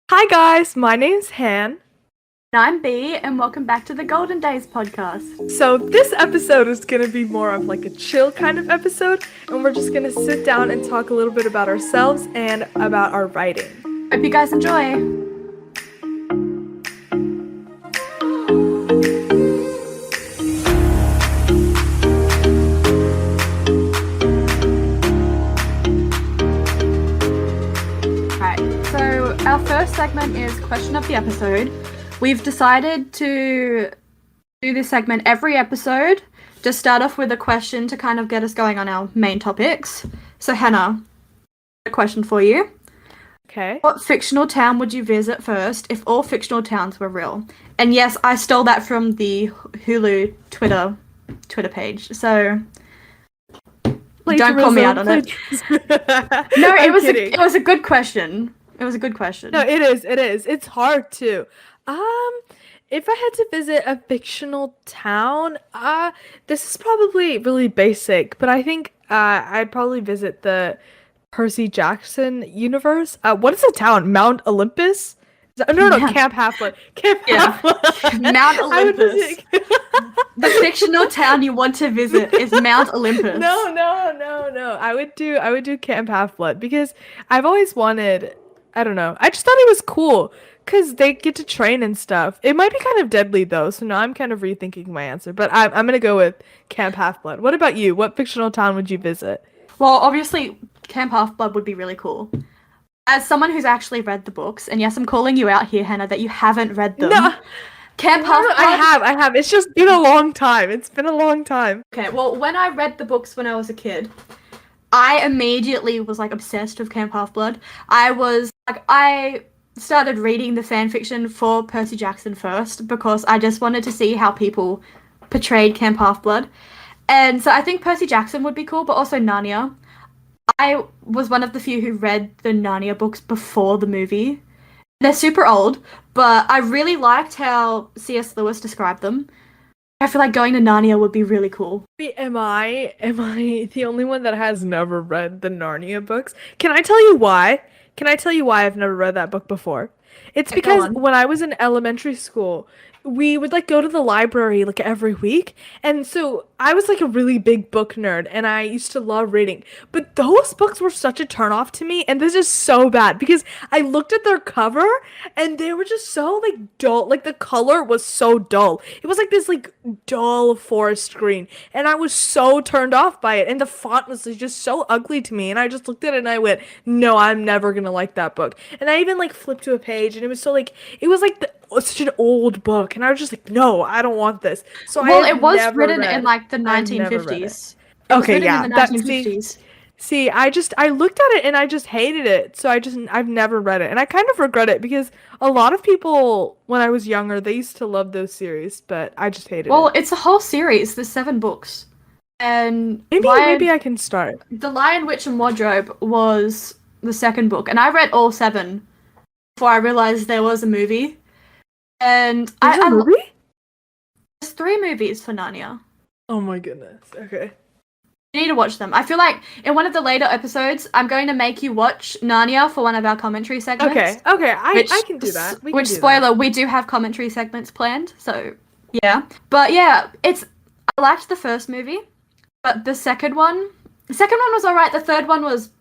Hi guys, my name's Han. And I'm B, and welcome back to the Golden Days podcast. So this episode is gonna be more of like a chill kind of episode, and we're just gonna sit down and talk a little bit about ourselves and about our writing. Hope you guys enjoy. Alright, so our first segment is question of the episode. We've decided to do this segment every episode. Just start off with a question to kind of get us going on our main topics. So Hannah, a question for you. Okay. What fictional town would you visit first if all fictional towns were real? And yes, I stole that from the Hulu Twitter page. So don't call me out on it. No, it was a good question. It was a good question. No, it is. It's hard too. If I had to visit a fictional town, this is probably really basic, but I think I'd probably visit the Percy Jackson universe. What is the town? Mount Olympus? No, Camp Half-Blood. Camp Half-Blood. Mount Olympus. The fictional town you want to visit is Mount Olympus. No. I would do Camp Half-Blood because I've always wanted. I don't know. I just thought it was cool because they get to train and stuff. It might be kind of deadly though, so now I'm kind of rethinking my answer. But I'm gonna go with Camp Half-Blood. What about you? What fictional town would you visit? Well, obviously, Camp Half-Blood would be really cool. As someone who's actually read the books, and yes, I'm calling you out here, Hannah, that you haven't read them. No. Camp Half-Blood. I have. It's just been a long time. Okay, well, when I read the books when I was a kid, I immediately was like obsessed with Camp Half-Blood. I started reading the fanfiction for Percy Jackson first because I just wanted to see how people portrayed Camp Half-Blood. And so I think Percy Jackson would be cool, but also Narnia. I was one of the few who read the Narnia books before the movie. They're super old, but I really liked how C.S. Lewis described them. I feel like going to Narnia would be really cool. Am I the only one that has never read the Narnia books? Can I tell you why? I've never read that book before? It's because when I was in elementary school, we would like go to the library like every week, and so I was like a really big book nerd and I used to love reading, but those books were such a turnoff to me, and this is so bad because I looked at their cover and they were just so like dull, like the color was so dull. It was like this like dull forest green, and I was so turned off by it, and the font was like, just so ugly to me, and I just looked at it and I went, no, I'm never gonna like that book. And I even like flipped to a page and it was so like it was like such an old book, and I was just like, no, I don't want this. So it was written in like the 1950s. Okay, yeah, in the 1950s. See, I looked at it and I just hated it. So I've never read it, and I kind of regret it because a lot of people when I was younger, they used to love those series, but I just hated it. Well, it's a whole series. There's 7 books, and maybe I can start. The Lion, Witch, and Wardrobe was the second book, and I read all 7 before I realized there was a movie. And There's a movie? There's 3 movies for Narnia. Oh my goodness. Okay. You need to watch them. I feel like in one of the later episodes, I'm going to make you watch Narnia for one of our commentary segments. Okay. I can do that. We do have commentary segments planned, so yeah. But yeah, I liked the first movie, but the second one was alright. The third one was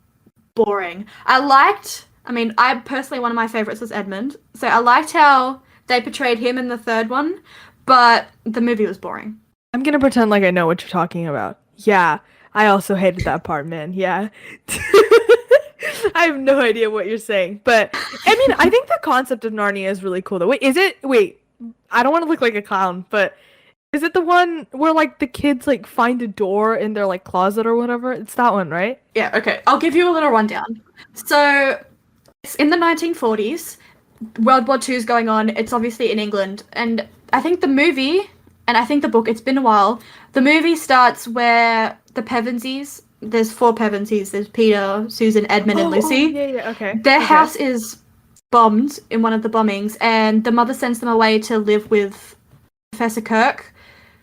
boring. I personally, one of my favorites was Edmund, so I liked how they portrayed him in the third one, but the movie was boring. I'm gonna pretend like I know what you're talking about. Yeah, I also hated that part, man. Yeah. I have no idea what you're saying, but I mean, I think the concept of Narnia is really cool though. Wait, I don't want to look like a clown, but is it the one where like the kids like find a door in their like closet or whatever? It's that one, right? Yeah, okay. I'll give you a little rundown. So, it's in the 1940s. World War II is going on. It's obviously in England, and I think the movie, and I think the book, it's been a while. The movie starts where the Pevensies, there's 4 Pevensies, there's Peter, Susan, Edmund, and Lucy. Yeah, okay. Their house is bombed in one of the bombings, and the mother sends them away to live with Professor Kirk,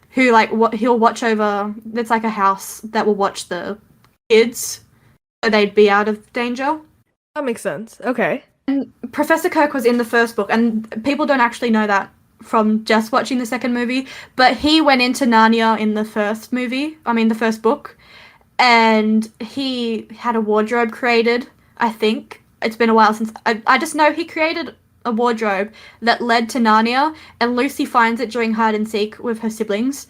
who he'll watch over. It's like a house that will watch the kids, so they'd be out of danger. That makes sense. Okay. Professor Kirk was in the first book, and people don't actually know that from just watching the second movie, but he went into Narnia in the first movie, the first book, and he had a wardrobe created, I think. It's been a while since. I just know he created a wardrobe that led to Narnia, and Lucy finds it during hide and seek with her siblings.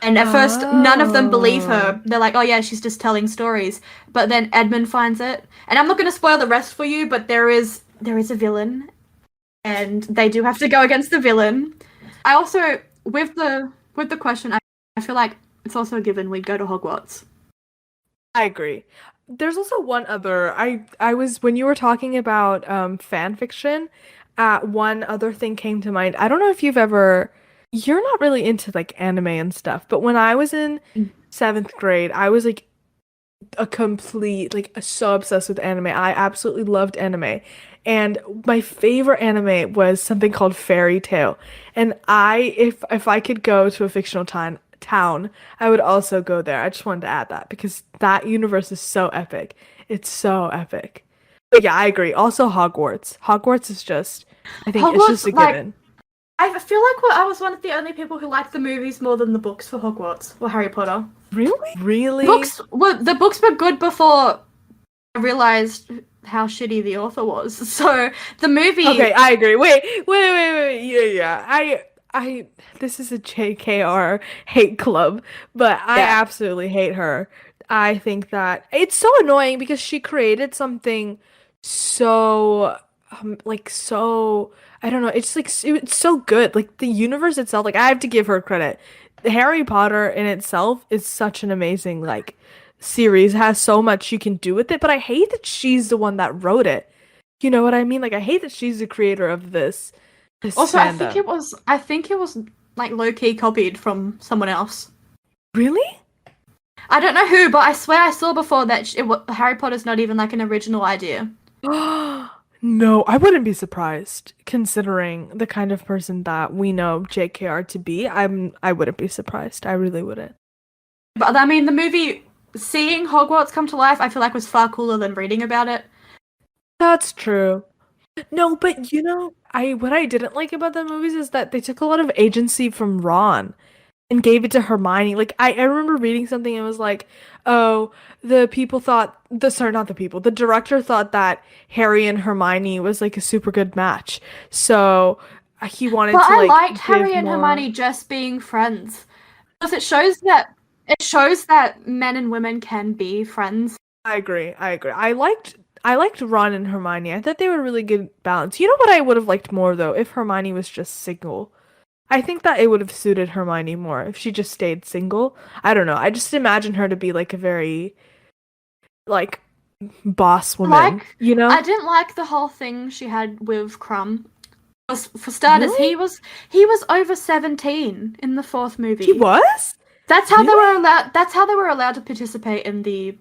And at first, none of them believe her. They're like, oh yeah, she's just telling stories. But then Edmund finds it. And I'm not going to spoil the rest for you, but there is a villain. And they do have to go against the villain. I also, with the question, I feel like it's also a given we go to Hogwarts. I agree. There's also one other. I was when you were talking about fan fiction, one other thing came to mind. I don't know if you're not really into like anime and stuff, but when I was in seventh grade, I was like so obsessed with anime. I absolutely loved anime. And my favorite anime was something called Fairy Tale. And if I could go to a fictional town, I would also go there. I just wanted to add that because that universe is so epic. It's so epic. But yeah, I agree. Also Hogwarts. Hogwarts is just I think it's just a given. I feel like I was one of the only people who liked the movies more than the books for Hogwarts or Harry Potter. Really? Really? The books were good before I realized how shitty the author was. So the movie. Okay, I agree. Wait. Yeah. I this is a JKR hate club, but I absolutely hate her. I think that it's so annoying because she created something so so I don't know, it's like it's so good. Like the universe itself, like I have to give her credit. Harry Potter in itself is such an amazing like series, has so much you can do with it, but I hate that she's the one that wrote it. You know what I mean? Like I hate that she's the creator of this also, fandom. I think it was like low key copied from someone else. Really? I don't know who, but I swear I saw before that Harry Potter's not even like an original idea. No, I wouldn't be surprised considering the kind of person that we know JKR to be. I wouldn't be surprised. I really wouldn't. But I mean, the movie seeing Hogwarts come to life, I feel like was far cooler than reading about it. That's true. No, but you know, what I didn't like about the movies is that they took a lot of agency from Ron and gave it to Hermione. Like I remember reading something and it was like, oh, the people thought not the people, the director thought that Harry and Hermione was like a super good match. So he wanted but to I like liked Harry give and more... Hermione just being friends. Because it shows that men and women can be friends. I agree. I liked Ron and Hermione. I thought they were really good balance. You know what I would have liked more though, if Hermione was just single. I think that it would have suited Hermione more if she just stayed single. I don't know. I just imagine her to be like a very like boss woman, you know? I didn't like the whole thing she had with Crumb. For starters, Really? he was over 17 in the fourth movie. He was? That's how they were allowed. That's how they were allowed to participate in the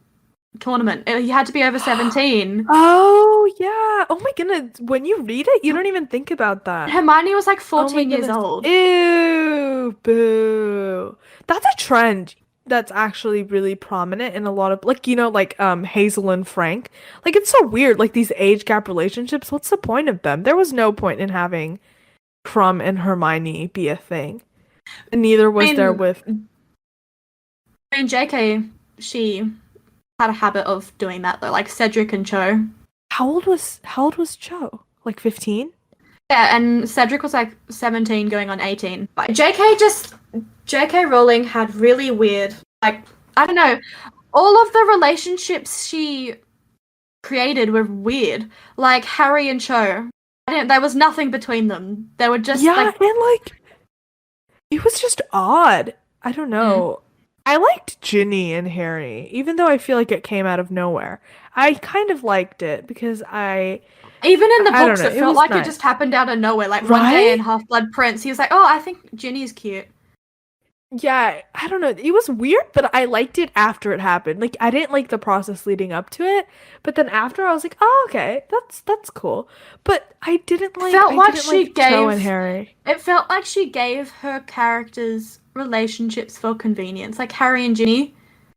tournament. He had to be over 17. Oh yeah. Oh my goodness. When you read it, you don't even think about that. Hermione was like 14 years old. Ew, boo. That's a trend that's actually really prominent in a lot of like, you know, like Hazel and Frank. Like it's so weird, like these age gap relationships. What's the point of them? There was no point in having Crumb and Hermione be a thing. And neither was there with JK, she had a habit of doing that though, like Cedric and Cho. How old was Cho? Like 15? Yeah, and Cedric was like 17 going on 18. But JK Rowling had really weird, like, I don't know, all of the relationships she created were weird. Like Harry and Cho. There was nothing between them. They were just and like it was just odd. I don't know. I liked Ginny and Harry, even though I feel like it came out of nowhere. I kind of liked it because even in the books, it felt like nice. It just happened out of nowhere. Like one day in Half-Blood Prince, he was like, "Oh, I think Ginny's cute." Yeah, I don't know. It was weird, but I liked it after it happened. Like I didn't like the process leading up to it, but then after I was like, "Oh, okay, that's cool." But I didn't like. Cho and Harry. It felt like she gave her characters relationships for convenience, like Harry and Ginny.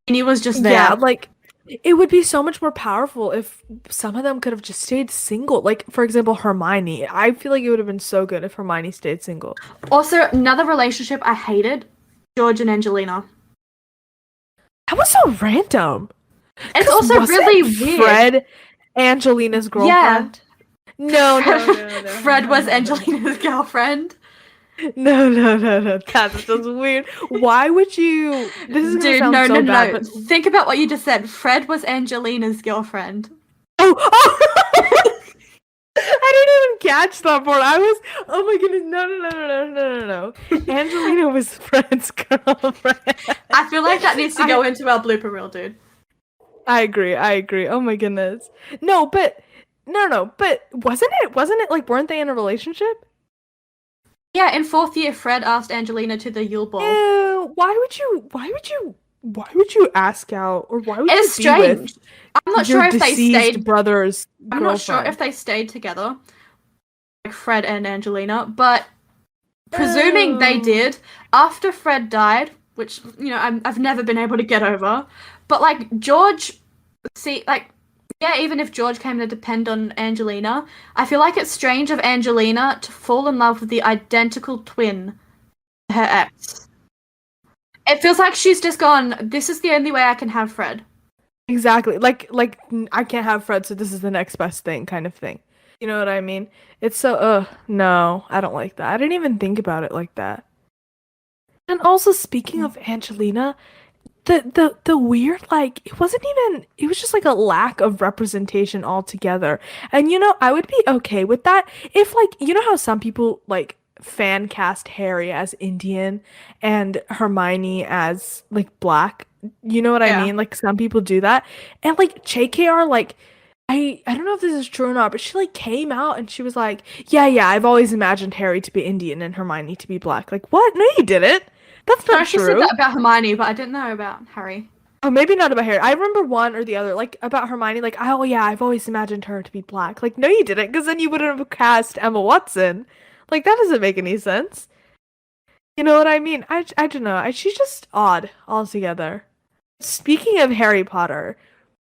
Ginny was just there. Yeah, like it would be so much more powerful if some of them could have just stayed single. Like, for example, Hermione. I feel like it would have been so good if Hermione stayed single. Also, another relationship I hated, George and Angelina. That was so random. It's 'Cause also wasn't really weird. Fred Angelina's girlfriend? No, no, no, no, Fred no, was no, Angelina's girlfriend. no, no, no, no. That's just weird. Why would you? This is gonna Dude, sound no, so no, bad, no. but Think about what you just said. Fred was Angelina's girlfriend. oh, oh! I didn't even catch that part. I was, oh my goodness, no, no, no, no, no, no, no, no. Angelina was Fred's girlfriend. I feel like that needs to I, go into our blooper reel, dude. I agree. I agree. Oh my goodness. No, but no, no, but wasn't it like weren't they in a relationship? Yeah, in fourth year, Fred asked Angelina to the Yule Ball. Ew, why would you ask out or why would It's you be with strange. I'm not your sure if they deceased stayed. brother's I'm not sure girlfriend? if they stayed together, like Fred and Angelina, but presuming they Ew. did, after Fred died, which I've never been able to get over, but like George, see, like yeah, even if George came to depend on Angelina, I feel like it's strange of Angelina to fall in love with the identical twin to her ex. It feels like she's just gone, this is the only way I can have Fred. Exactly. I can't have Fred, so this is the next best thing kind of thing. You know what I mean? It's so no, I don't like that. I didn't even think about it like that. And also speaking of Angelina, the weird like it was just like a lack of representation altogether. And I would be okay with that if like how some people like fan cast Harry as Indian and Hermione as like black. You know what I Yeah. mean? Like some people do that. And like JKR like I don't know if this is true or not, but she like came out and she was like, "Yeah, yeah, I've always imagined Harry to be Indian and Hermione to be black." Like, what? No, you didn't. That's No, not she said true. that about Hermione, but I didn't know about Harry. Oh, maybe not about Harry. I remember one or the other. Like about Hermione, like, oh yeah, I've always imagined her to be black. Like, no, you didn't, because then you wouldn't have cast Emma Watson. Like, that doesn't make any sense. You know what I mean? I don't know. She's just odd altogether. Speaking of Harry Potter,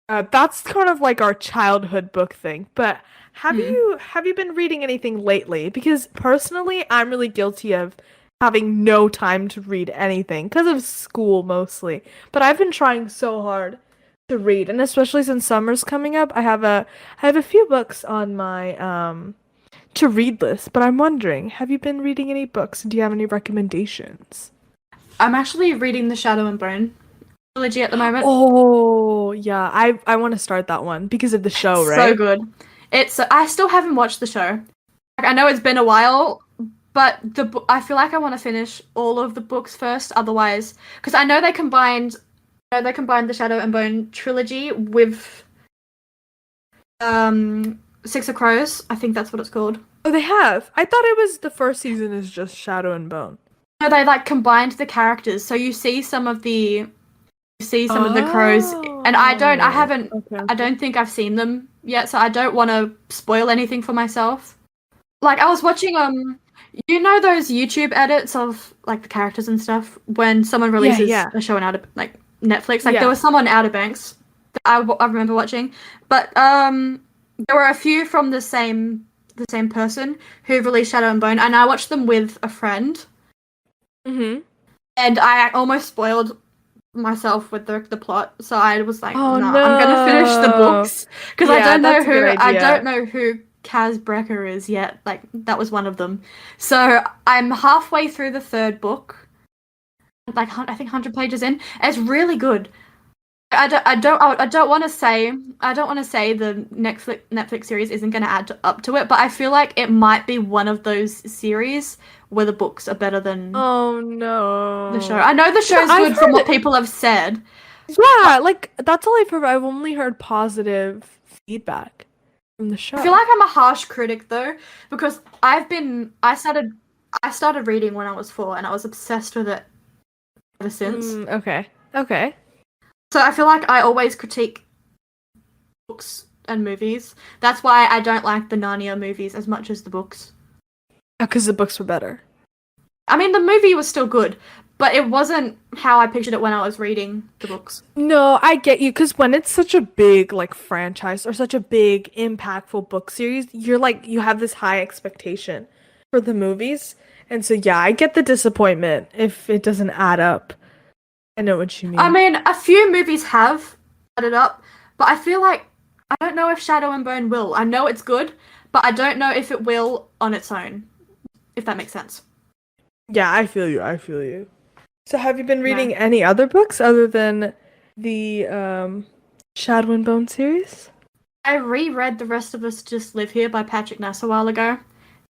that's kind of like our childhood book thing. But Hmm. have you been reading anything lately? Because personally, I'm really guilty of having no time to read anything because of school mostly. But I've been trying so hard to read, and especially since summer's coming up, I have a few books on my to read list. But I'm wondering, have you been reading any books? Do you have any recommendations? I'm actually reading the Shadow and Bone trilogy at the moment. Oh, yeah. I want to start that one because of the show, So right? good. I still haven't watched the show. Like, I know it's been a while, but I feel like I want to finish all of the books first. Otherwise, because I know they combined the Shadow and Bone trilogy with Six of Crows. I think that's what it's called. Oh, they have. I thought it was the first season is just Shadow and Bone. No, they like combined the characters, so you see some of the crows, and I Oh, haven't, okay, I okay. don't think I've seen them yet, so I don't want to spoil anything for myself. Like I was watching, those YouTube edits of like the characters and stuff when someone Yeah, releases yeah, a show on like Netflix. Like there yeah. was someone Outer Banks that I remember watching, but there were a few from the same person who released Shadow and Bone, and I watched them with a friend, Mm-hmm. and I almost spoiled myself with the plot, so I was like, Oh nah, I'm gonna finish the no. books because I Yeah, don't know that's a good who I don't idea. know who Kaz Brecker is yet. Like that was one of them. So I'm halfway through the third book, like I think 100 pages in. It's really good. I don't want to say the Netflix series isn't going to add up to it, but I feel like it might be one of those series where the books are better than Oh the show. no. I know the No, show's I've good from what heard. people have said. Yeah, like that's all I've heard. I've only heard positive feedback from the I feel show. like I'm a harsh critic though, because I started reading when I was 4 and I was obsessed with it ever since. Okay. Okay. So I feel like I always critique books and movies. That's why I don't like the Narnia movies as much as the books. Because the books were better. I mean, the movie was still good, but it wasn't how I pictured it when I was reading the books. No, I get you because when it's such a big like franchise or such a big impactful book series, you're like you have this high expectation for the movies. And so yeah, I get the disappointment if it doesn't add up. I know what you I mean. mean, a few movies have added up, but I feel like I don't know if Shadow and Bone will. I know it's good, but I don't know if it will on its own, if that makes sense. Yeah, I feel you. I feel you. So have you been Yeah. reading any other books other than the Shadow and Bone series? I reread The Rest of Us Just Live Here by Patrick Ness a while ago,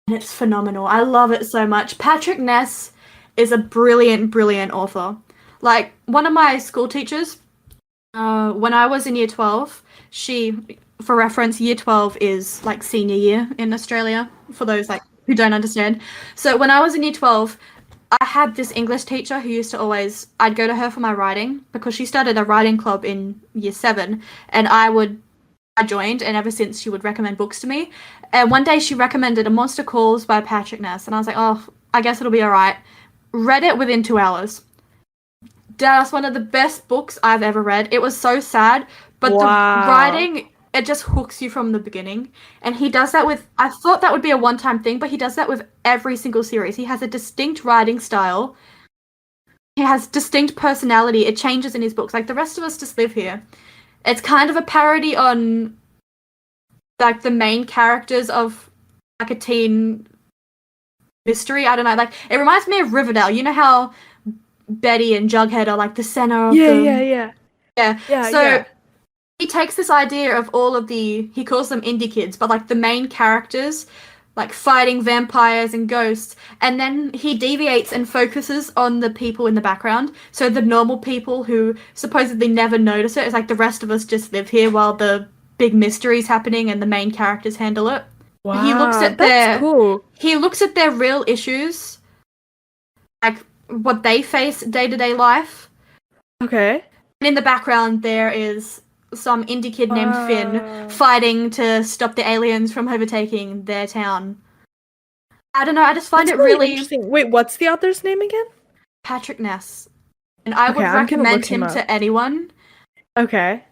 and it's phenomenal. I love it so much. Patrick Ness is a brilliant, brilliant author. Like, one of my school teachers, when I was in year 12, she, for reference, year 12 is like senior year in Australia, for those like who don't understand. So when I was in year 12, I had this English teacher who used to always, I'd go to her for my writing because she started a writing club in year 7, and I joined, and ever since she would recommend books to me. And one day she recommended A Monster Calls by Patrick Ness, and I was like, oh, I guess it'll be alright. Read it within 2 hours. That's one of the best books I've ever read. It was so sad, but the Wow. writing, it just hooks you from the beginning. And he does that with, I thought that would be a one time thing, but he does that with every single series. He has a distinct writing style, he has distinct personality. It changes in his books. Like The Rest of Us Just Live Here. It's kind of a parody on like the main characters of like a teen mystery. I don't know. Like it reminds me of Riverdale. You know how Betty and Jughead are like the center of Yeah, yeah, the yeah. yeah. Yeah, So yeah. he takes this idea of all of he calls them indie kids, but like the main characters like fighting vampires and ghosts, and then he deviates and focuses on the people in the background. So the normal people who supposedly never notice it. It's like the rest of us just live here while the big mystery's happening and the main characters handle it. He looks Wow, at that's cool. their real issues, like what they face day to day life. Okay. And in the background, there is some indie kid named Finn Wow. fighting to stop the aliens from overtaking their town. I don't know, I just find That's it really really interesting. Wait, what's the author's name again? Patrick Ness. And I Okay, would I'm gonna recommend look him him up. to anyone. Okay.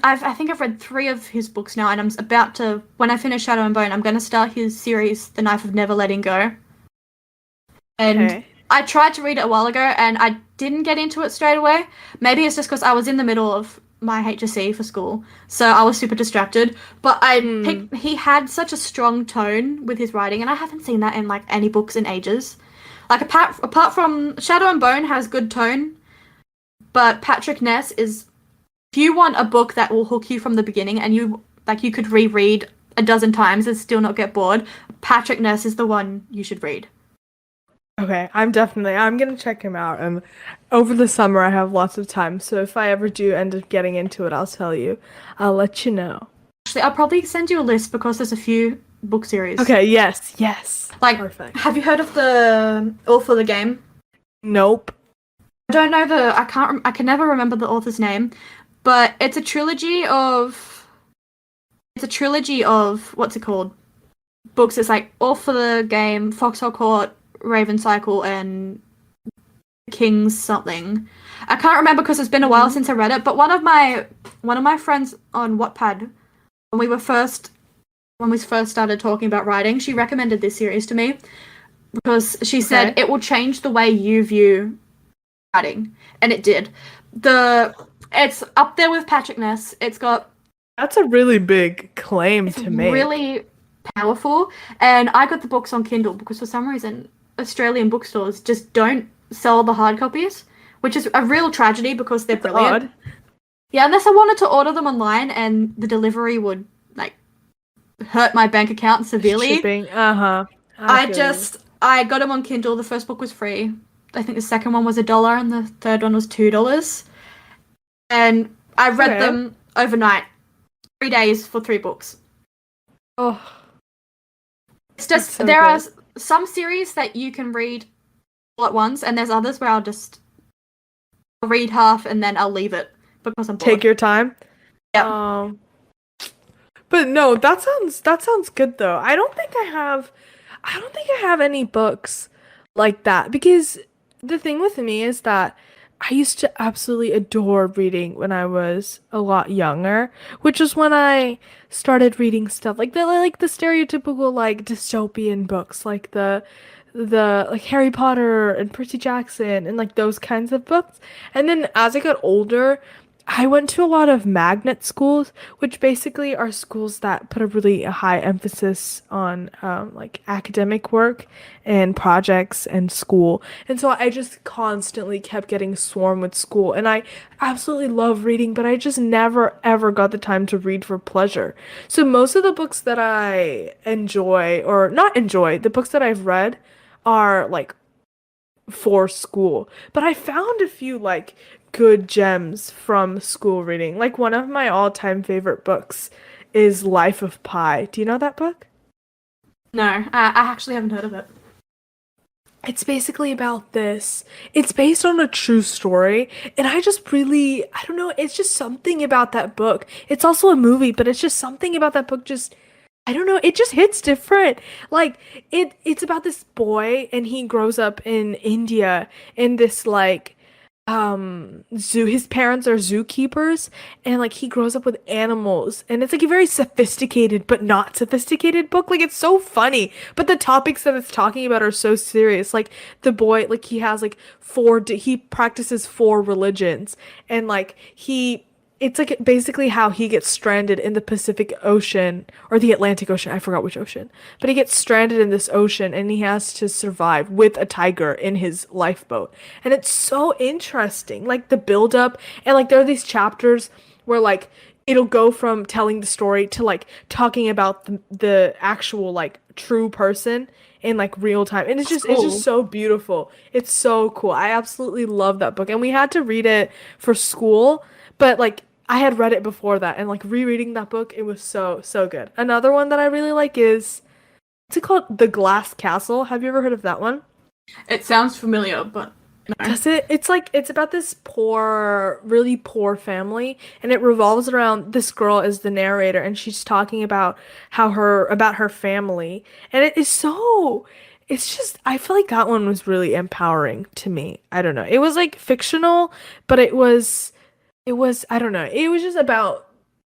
I think I've read 3 of his books now, and I'm about to, when I finish Shadow and Bone, I'm going to start his series, The Knife of Never Letting Go. And Okay. I tried to read it a while ago, and I didn't get into it straight away. Maybe it's just because I was in the middle of my HSC for school, so I was super distracted. But Hmm. he had such a strong tone with his writing, and I haven't seen that in like any books in ages. Like apart from Shadow and Bone has good tone, but Patrick Ness is, if you want a book that will hook you from the beginning and you could reread a dozen times and still not get bored, Patrick Ness is the one you should read. Okay, I'm gonna check him out. And over the summer I have lots of time, so if I ever do end up getting into it, I'll tell you. I'll let you know. Actually, I'll probably send you a list because there's a few book series. Okay, yes, yes. Like, Perfect. have you heard of the author of the game? Nope. I don't know I can never remember the author's name, but it's a trilogy of what's it called? Books. It's like All for the Game, Foxhole Court, Raven Cycle, and King's something. I can't remember because it's been a while Hmm. since I read it. But one of my friends on Wattpad, when we first started talking about writing, she recommended this series to me because she said Okay. it will change the way you view writing, and it did. It's up there with Patrick Ness. It's got That's a really big claim it's to make. really powerful, and I got the books on Kindle because for some reason Australian bookstores just don't sell the hard copies, which is a real tragedy because they're That's brilliant. odd. Yeah, unless I wanted to order them online and the delivery would like hurt my bank account severely. Shipping. Uh-huh. I feel you. I got them on Kindle. The first book was free. I think the second one was $1 and the third one was $2. And I read Okay. them overnight, 3 days for 3 books. Oh, It's that's just so there are good. some series that you can read all at once, and there's others where I'll read half and then I'll leave it because I'm Take bored. your time. Yep. Um, but no, that sounds good though. I don't think I have any books like that because the thing with me is that I used to absolutely adore reading when I was a lot younger, which is when I started reading stuff like the stereotypical like dystopian books, like the like Harry Potter and Percy Jackson and like those kinds of books. And then as I got older, I went to a lot of magnet schools, which basically are schools that put a really high emphasis on like academic work and projects and school. And so I just constantly kept getting swarmed with school. And I absolutely love reading, but I just never ever got the time to read for pleasure. So most of the books that I enjoy, or not enjoy, the books that I've read are like for school. But I found a few like good gems from school reading. Like one of my all-time favorite books is Life of Pi. Do you know that book? No, I actually haven't heard of it. It's basically about this. It's based on a true story, and I just really, I don't know, it's just something about that book. It's also a movie, but it's just something about that book just I don't know, it just hits different. Like it's about this boy and he grows up in India in this like zoo. His parents are zookeepers and like he grows up with animals and it's like a very sophisticated but not sophisticated book. Like it's so funny, but the topics that it's talking about are so serious. Like the boy like he has like he practices four religions and like he it's like basically how he gets stranded in the Pacific Ocean or the Atlantic Ocean. I forgot which ocean. But he gets stranded in this ocean and he has to survive with a tiger in his lifeboat. And it's so interesting. Like the build up and like there are these chapters where like it'll go from telling the story to like talking about the actual like true person in like real time. And That's it's just cool. so beautiful. It's so cool. I absolutely love that book. And we had to read it for school, but like I had read it before that and like rereading that book, it was so good. Another one that I really like is what's it called? The Glass Castle. Have you ever heard of that one? It sounds familiar, but no. Does it? It's like it's about this poor, really poor family, and it revolves around this girl as the narrator, and she's talking about about her family, and it is so. It's just I feel like that one was really empowering to me. I don't know. It was like fictional, but it was I don't know. It was just about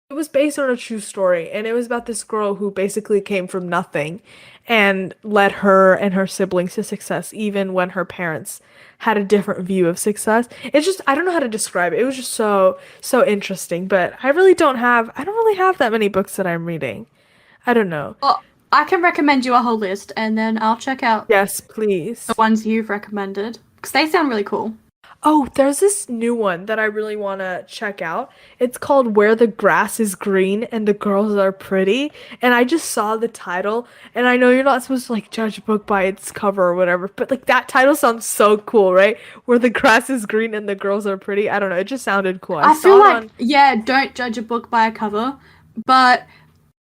it was based on a true story, and it was about this girl who basically came from nothing and led her and her siblings to success, even when her parents had a different view of success. It's just, I don't know how to describe it. It was just so interesting, but I don't really have that many books that I'm reading. I don't know. Well, I can recommend you a whole list, and then I'll check out Yes, the please. ones you've recommended because they sound really cool. Oh, there's this new one that I really want to check out. It's called Where the Grass is Green and the Girls Are Pretty. And I just saw the title, and I know you're not supposed to like judge a book by its cover or whatever, but like that title sounds so cool, right? Where the grass is green and the girls are pretty. I don't know, it just sounded cool. I I feel saw it like, on yeah, don't judge a book by a cover, but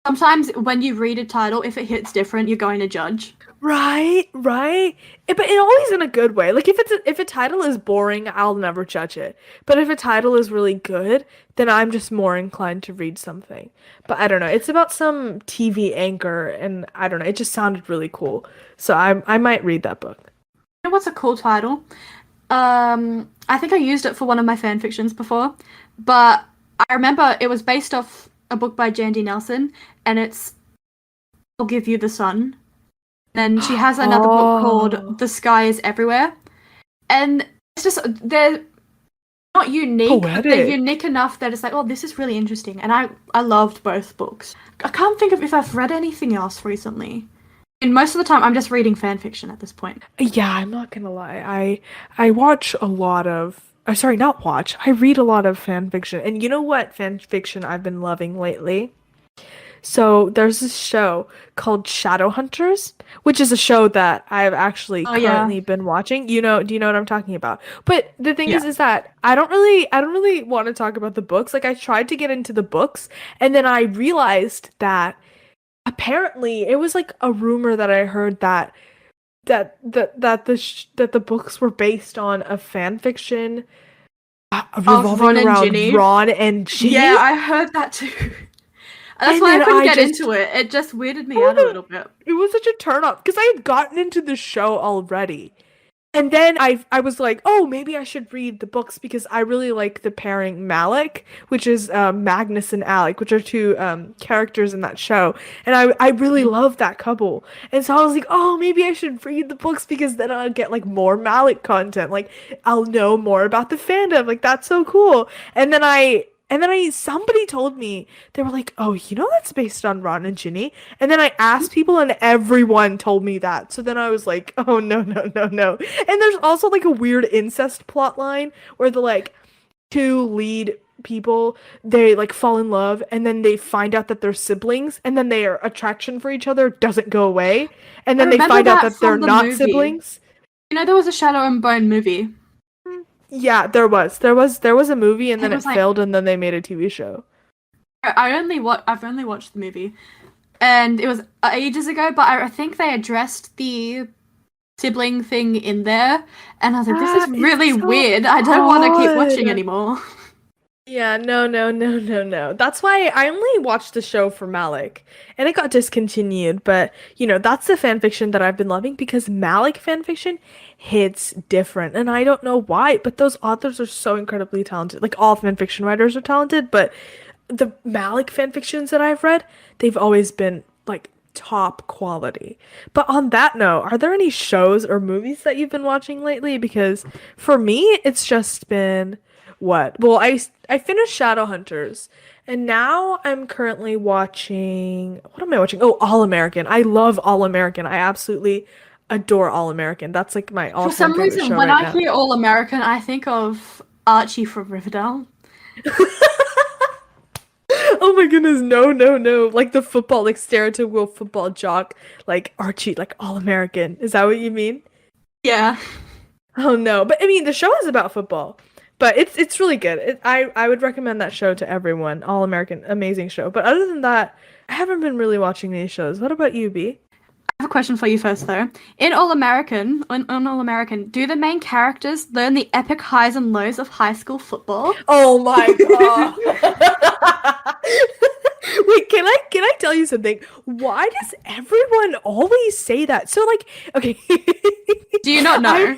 sometimes when you read a title, if it hits different, you're going to judge. Right, right. But it always in a good way. Like if a title is boring, I'll never judge it. But if a title is really good, then I'm just more inclined to read something. But I don't know. It's about some TV anchor and I don't know. It just sounded really cool. So I might read that book. You know what's a cool title? I think I used it for one of my fan fictions before, but I remember it was based off a book by Jandy Nelson, and it's I'll Give You the Sun. Then she has another book Oh, called The Sky is Everywhere. And it's just they're not unique, but they're poetic. unique enough that it's like, oh, this is really interesting. And I loved both books. I can't think of if I've read anything else recently. And most of the time I'm just reading fan fiction at this point. Yeah, I'm not gonna lie. I watch a lot of sorry, not watch. I read a lot of fan fiction. And you know what fan fiction I've been loving lately? So there's this show called Shadowhunters, which is a show that I've actually Oh yeah. currently been watching. Do you know what I'm talking about? But the thing Yeah. is that I don't really want to talk about the books. Like I tried to get into the books, and then I realized that apparently it was like a rumor that I heard that the books were based on a fan fiction Of revolving Ron and around Ginny. Ron and Yeah, Ginny. I heard that too. That's And why I then couldn't I get just into it. It just weirded me out a little bit. it was such a turn off because I had gotten into the show already. And then I was like, oh, maybe I should read the books because I really like the pairing Malik, which is Magnus and Alec, which are two characters in that show. And I really love that couple. And so I was like, oh, maybe I should read the books because then I'll get like more Malik content. Like I'll know more about the fandom. Like that's so cool. And then I somebody told me they were like, "Oh, you know that's based on Ron and Ginny." And then I asked people and everyone told me that. So then I was like, "Oh no, no, no, no." And there's also like a weird incest plot line where the like two lead people they like fall in love and then they find out that they're siblings and then their attraction for each other doesn't go away and I then they remember find out that that they're from the not movie. siblings. You know, there was a Shadow and Bone movie. Yeah, there was a movie and then It it was like failed and then they made a TV show. I've only watched the movie, and it was ages ago. But I think they addressed the sibling thing in there, and I was like, this is It's really so weird. I don't want to keep watching odd. anymore. Yeah, no, no, no, no, no. That's why I only watched the show for Malik, and it got discontinued. But that's the fan fiction that I've been loving because Malik fan fiction hits different, and I don't know why. But those authors are so incredibly talented. Like all fan fiction writers are talented, but the Malik fan fictions that I've read, they've always been like top quality. But on that note, are there any shows or movies that you've been watching lately? Because for me, it's just been what? Well, I finished Shadowhunters, and now I'm currently watching. What am I watching? Oh, All American. I love All American. I absolutely adore All American. That's like my For all-time some favorite reason, show when right I now. hear All American, I think of Archie from Riverdale. Oh my goodness, no, no, no. Like the football, like stereotypical football jock, like Archie, like all American. Is that what you mean? Yeah. Oh no. But I mean, the show is about football. But it's really good. I would recommend that show to everyone. All American, amazing show. But other than that, I haven't been really watching these shows. What about you, B? I have a question for you first, though. On All American, do the main characters learn the epic highs and lows of high school football? Oh my god. Wait, can I tell you something? Why does everyone always say that? So like, okay. Do you not know?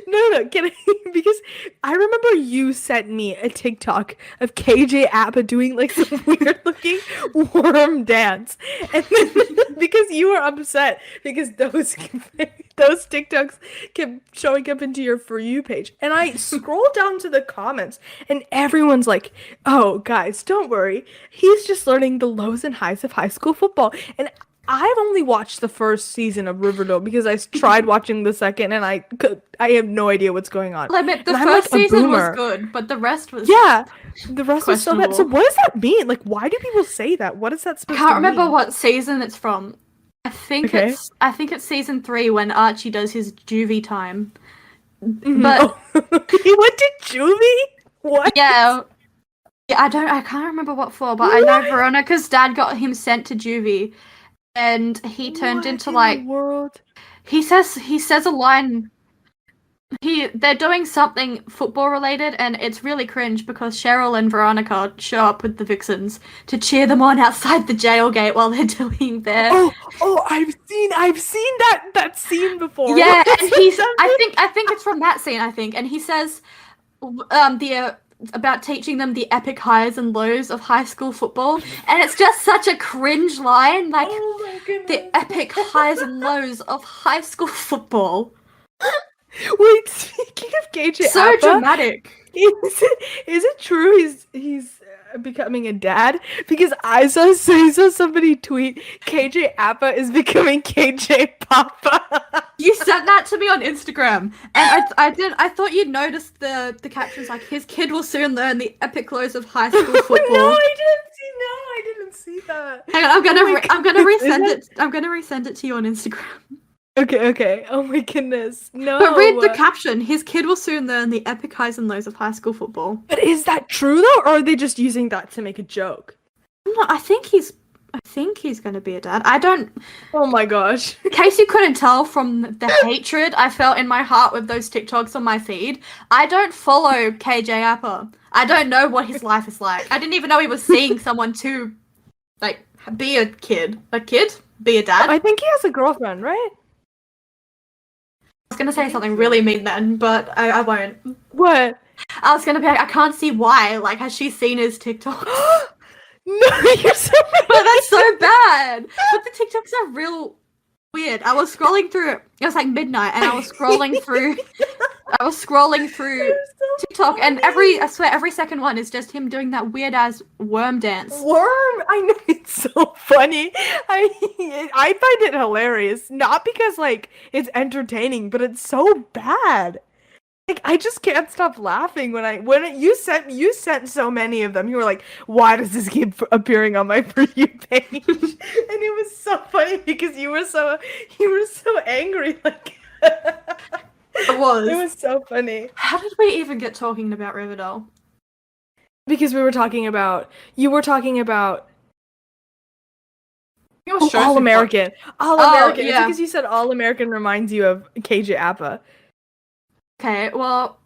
No, can I? Because I remember you sent me a TikTok of KJ Appa doing like some weird looking worm dance, and then because you were upset because those TikToks kept showing up into your For You page, and I scrolled down to the comments, and everyone's like, "Oh, guys, don't worry, he's just learning the lows and highs of high school football," and I've only watched the first season of Riverdale because I tried watching the second and I have no idea what's going on. Well, I admit, the And I'm first like a season was boomer. good, but the rest was Yeah, the rest was so bad. So questionable. what does that mean? Like, why do people say that? What is that I supposed can't to remember mean? what season it's from. Okay. I think it's season 3 when Archie does his juvie time. Mhm. But Oh. He went to juvie? What? yeah, I can't remember what for, but I know What? Veronica's dad got him sent to juvie, and he turned What into in like the world? he says a line. They're doing something football related, and it's really cringe because Cheryl and Veronica show up with the Vixens to cheer them on outside the jail gate while they're doing their Oh, I've seen that scene before. yeah. What And is he's that? I think it's from that scene. I think, and he says the about teaching them the epic highs and lows of high school football, and it's just such a cringe line, like Oh my goodness. the epic highs and lows of high school football. Wait, speaking of KJ So Appa, dramatic. is it true he's becoming a dad? Because I saw somebody tweet KJ Appa is becoming KJ Papa. You sent that to me on Instagram, and I thought you'd noticed the captions like his kid will soon learn the epic lows of high school No, football. I didn't see that. Hang on, Oh my I'm gonna goodness, is resend that- it. I'm gonna resend it to you on Instagram. Okay. Oh my goodness. No. But read the caption. His kid will soon learn the epic highs and lows of high school football. But is that true though, or are they just using that to make a joke? No, I think he's gonna be a dad. I don't. Oh my gosh. In case you couldn't tell from the hatred I felt in my heart with those TikToks on my feed, I don't follow KJ Appa. I don't know what his life is like. I didn't even know he was seeing someone 2 like be a kid, be a dad. I think he has a girlfriend, right? I was gonna say something really mean then, but I won't. What? I was gonna be like, I can't see why. Like, has she seen his TikToks? No, you're so But that's so bad. But the TikToks are real weird. I was scrolling through it. It was like midnight, and I was scrolling through. TikTok, and I swear, every second one is just him doing that weird ass worm dance. Worm? I know, it's so funny. I find it hilarious. Not because like it's entertaining, but it's so bad. Like I just can't stop laughing you sent so many of them. You were like, why does this keep appearing on my For You page? And it was so funny because you were so angry. Like it was. It was so funny. How did we even get talking about Riverdale? Because you were talking about All American. All American. Yeah. It's because you said All American reminds you of KJ Apa. Okay, well,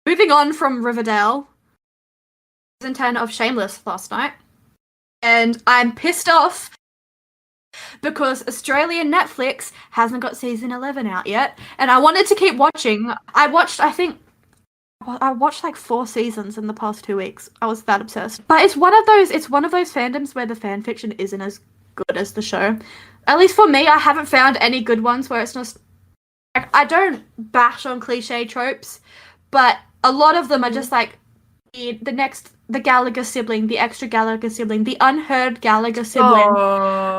moving on from Riverdale, season 10 of Shameless last night, and I'm pissed off because Australian Netflix hasn't got season 11 out yet, and I wanted to keep watching. I watched like 4 seasons in the past 2 weeks. I was that obsessed. But it's one of those fandoms where the fanfiction isn't as good as the show. At least for me, I haven't found any good ones where it's not. I don't bash on cliche tropes, but a lot of them are just like the Gallagher sibling, the extra Gallagher sibling, the unheard Gallagher sibling.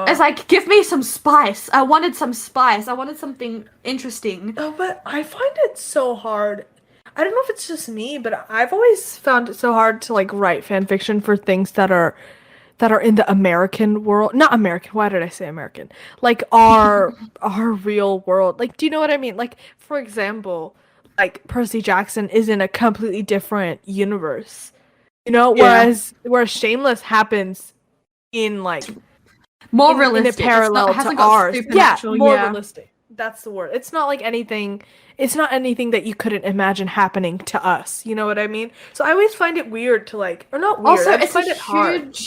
It's like, give me some spice. I wanted some spice. I wanted something interesting. Oh, but I find it so hard. I don't know if it's just me, but I've always found it so hard to like write fan fiction for things that are in the American world. Not American. Why did I say American? Like our real world. Like, do you know what I mean? Like, for example, like Percy Jackson is in a completely different universe. You know, Yeah. whereas Shameless happens in like more realistic. In a parallel to ours. Yeah, more yeah. realistic. That's the word. It's not like anything that you couldn't imagine happening to us. You know what I mean? So I always find it weird to like, or not weird. Also, I find it hard.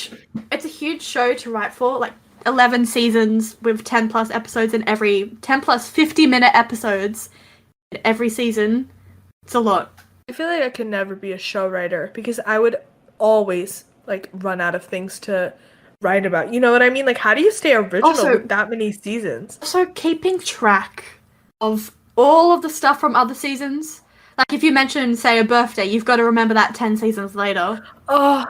It's a huge show to write for. Like 11 seasons with 10 plus episodes in every 10 plus 50-minute episodes in every season. It's a lot. I feel like I could never be a show writer because I would always like run out of things to write about. You know what I mean? Like, how do you stay original with that many seasons? Also, keeping track of all of the stuff from other seasons. Like, if you mention, say, a birthday, you've got to remember that 10 seasons later. Oh,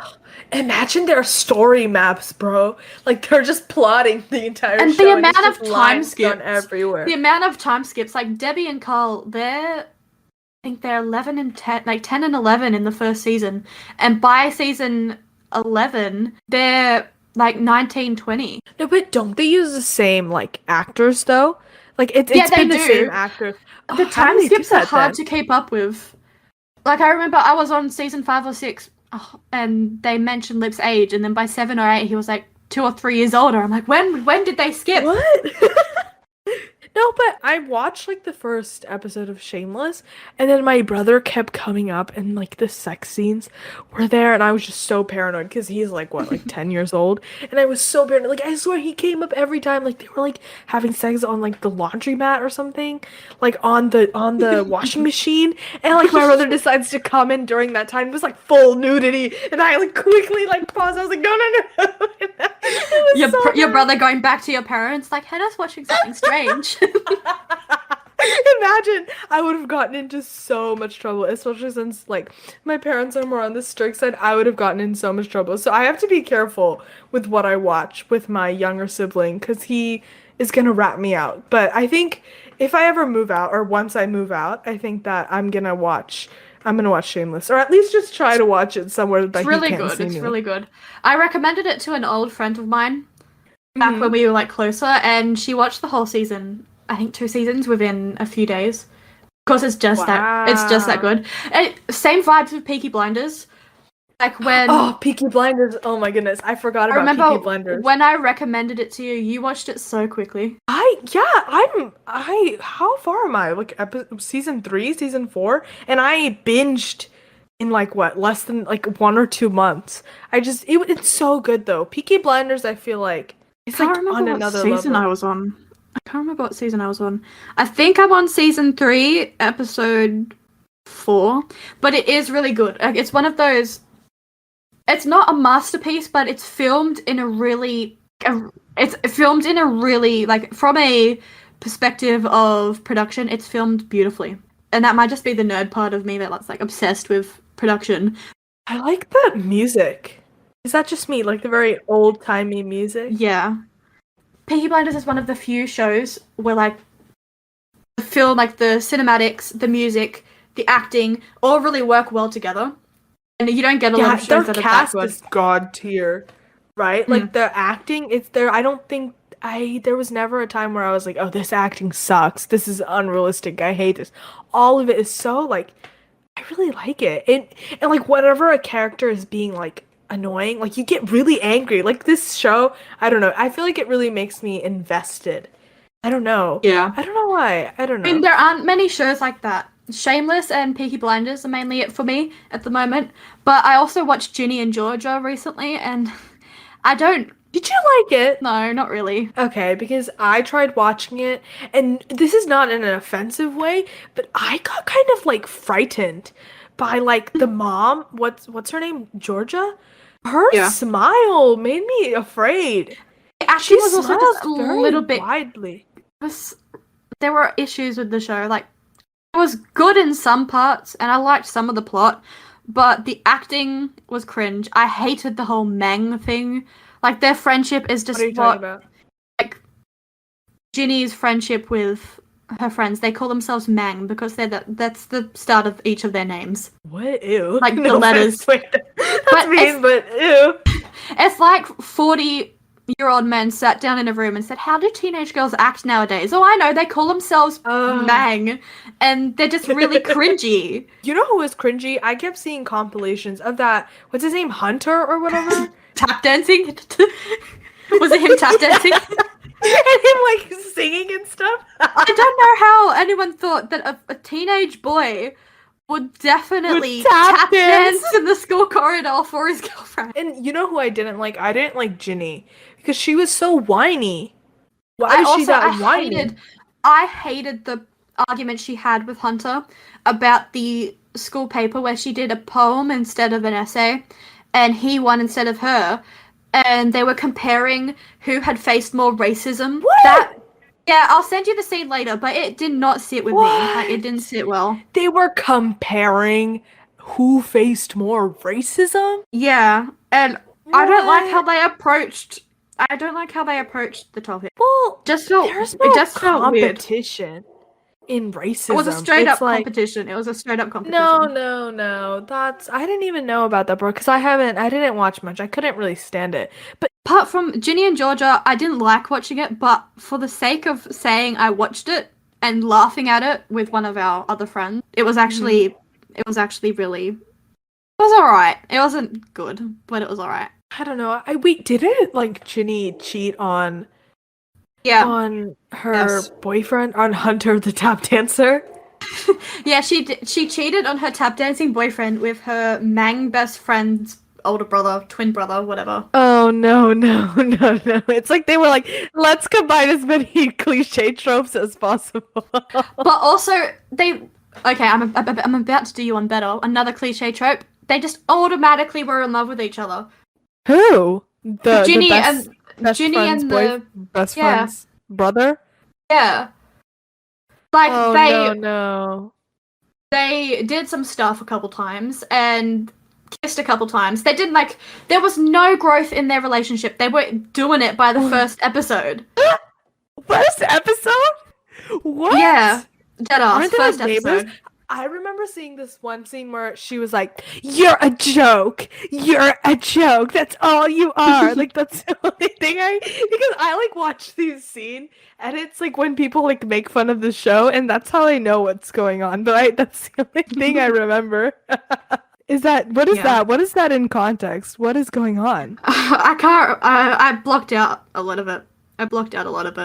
imagine their story maps, bro. Like, they're just plotting the entire show. And the amount of time skips everywhere. The amount of time skips. Like, Debbie and Carl, I think they're 11 and 10, like 10 and 11 in the first season. And by season 11, they're like 19, 20. No, but don't they use the same, like, actors, though? Like, it's been the same actors. The time skips are hard to keep up with. Like, I remember I was on season 5 or 6, and they mentioned Lip's age, and then by 7 or 8, he was like 2 or 3 years older. I'm like, when did they skip? What? No, but I watched, like, the first episode of Shameless, and then my brother kept coming up, and, like, the sex scenes were there, and I was just so paranoid, because he's, like, 10 years old, and I was so paranoid. Like, I swear he came up every time, like, they were, like, having sex on, like, the laundromat or something, like, on the washing machine, and, like, my brother decides to come in during that time. It was, like, full nudity, and I, like, quickly, like, paused. I was like, no. Your brother going back to your parents, like, Hannah's watching something strange. Imagine, I would have gotten into so much trouble, especially since like my parents are more on the strict side. I would have gotten in so much trouble. So I have to be careful with what I watch with my younger sibling because he is gonna rat me out. But I think if I ever move out or once I move out, I think that I'm gonna watch Shameless, or at least just try to watch it somewhere that he can't see me. It's really good. I recommended it to an old friend of mine back when we were like closer, and she watched the whole season. I think 2 seasons within a few days. Because it's just that good. And same vibes with Peaky Blinders. Like when Peaky Blinders. Oh my goodness. I forgot about Peaky Blinders. When I recommended it to you, you watched it so quickly. How far am I? Like season 3, season 4? And I binged in like what, less than like 1 or 2 months. It's so good though. Peaky Blinders, I feel like it's Can't like remember on what another season level. I was on. I can't remember what season I was on. I think I'm on season 3, episode 4, but it is really good. Like, it's one of those. It's not a masterpiece, but it's filmed in a really. It's filmed in a really, like, from a perspective of production. It's filmed beautifully, and that might just be the nerd part of me that's like obsessed with production. I like the music. Is that just me? Like the very old-timey music? Yeah, Peaky Blinders is one of the few shows where like the film, like the cinematics, the music, the acting, all really work well together. And you don't get a lot of Their shows that are that cast good. is god tier, right? Like the acting, it's there. I don't think there was never a time where I was like, oh, this acting sucks. This is unrealistic. I hate this. All of it is so like, I really like it. And like whenever a character is being like annoying, like you get really angry. Like this show, I don't know. I feel like it really makes me invested. I don't know. Yeah. I don't know why. I don't I mean, know. there aren't many shows like that. Shameless and Peaky Blinders are mainly it for me at the moment. But I also watched Ginny and Georgia recently, and I don't. Did you like it? No, not really. Okay, because I tried watching it, and this is not in an offensive way, but I got kind of like frightened by like the mom. What's her name? Georgia? Her Yeah. smile made me afraid. The acting She was also smiles just a very little bit. widely. There were issues with the show. Like, it was good in some parts, and I liked some of the plot, but the acting was cringe. I hated the whole Meng thing. Like, their friendship is just What are you talking about? like Ginny's friendship with her friends. They call themselves Meng because that's the start of each of their names. What? Ew. Like, the No letters. offense. Wait, that's But mean, but ew. It's like 40-year-old men sat down in a room and said, "How do teenage girls act nowadays?" Oh, I know, they call themselves Mang, and they're just really cringy. You know who was cringy? I kept seeing compilations of that. What's his name? Hunter or whatever? Tap dancing? Was it him tap dancing? And him like singing and stuff. I don't know how anyone thought that a teenage boy would definitely tap dance in the school corridor for his girlfriend. And you know who I didn't like? I didn't like Ginny because she was so whiny. Why was she that whiny? I hated the argument she had with Hunter about the school paper where she did a poem instead of an essay, and he won instead of her, and they were comparing who had faced more racism. What? Yeah, I'll send you the scene later, but it did not sit with me. Like, it didn't sit well. They were comparing who faced more racism? Yeah, and I don't like how they approached. I don't like how they approached the topic. Well, just felt there's it no just felt weird. competition in racism. It was a straight up like, competition. It was a straight up competition. No. I didn't even know about that, bro, because I didn't watch much. I couldn't really stand it. But apart from Ginny and Georgia, I didn't like watching it, but for the sake of saying I watched it and laughing at it with one of our other friends, it was actually really, it was alright. It wasn't good, but it was alright. I don't know. Wait, didn't like Ginny cheat on her boyfriend, on Hunter the tap dancer? Yeah, she cheated on her tap dancing boyfriend with her Mang best friend's older brother, twin brother, whatever. Oh no. It's like they were like, let's combine as many cliche tropes as possible. But also I'm about to do you one better. Another cliche trope. They just automatically were in love with each other. Who? Ginny best and the best friend's brother? Yeah. Like, no. They did some stuff a couple times and kissed a couple times. They didn't there was no growth in their relationship. They weren't doing it by the first episode. First episode? What? Yeah. Deadass. First episode. I remember seeing this one scene where she was like, "You're a joke. You're a joke. That's all you are." Like, that's the only thing because I like watch these scenes and it's like when people like make fun of the show and that's how I know what's going on. But that's the only thing I remember. What is that in context? What is going on? I can't. I blocked out a lot of it.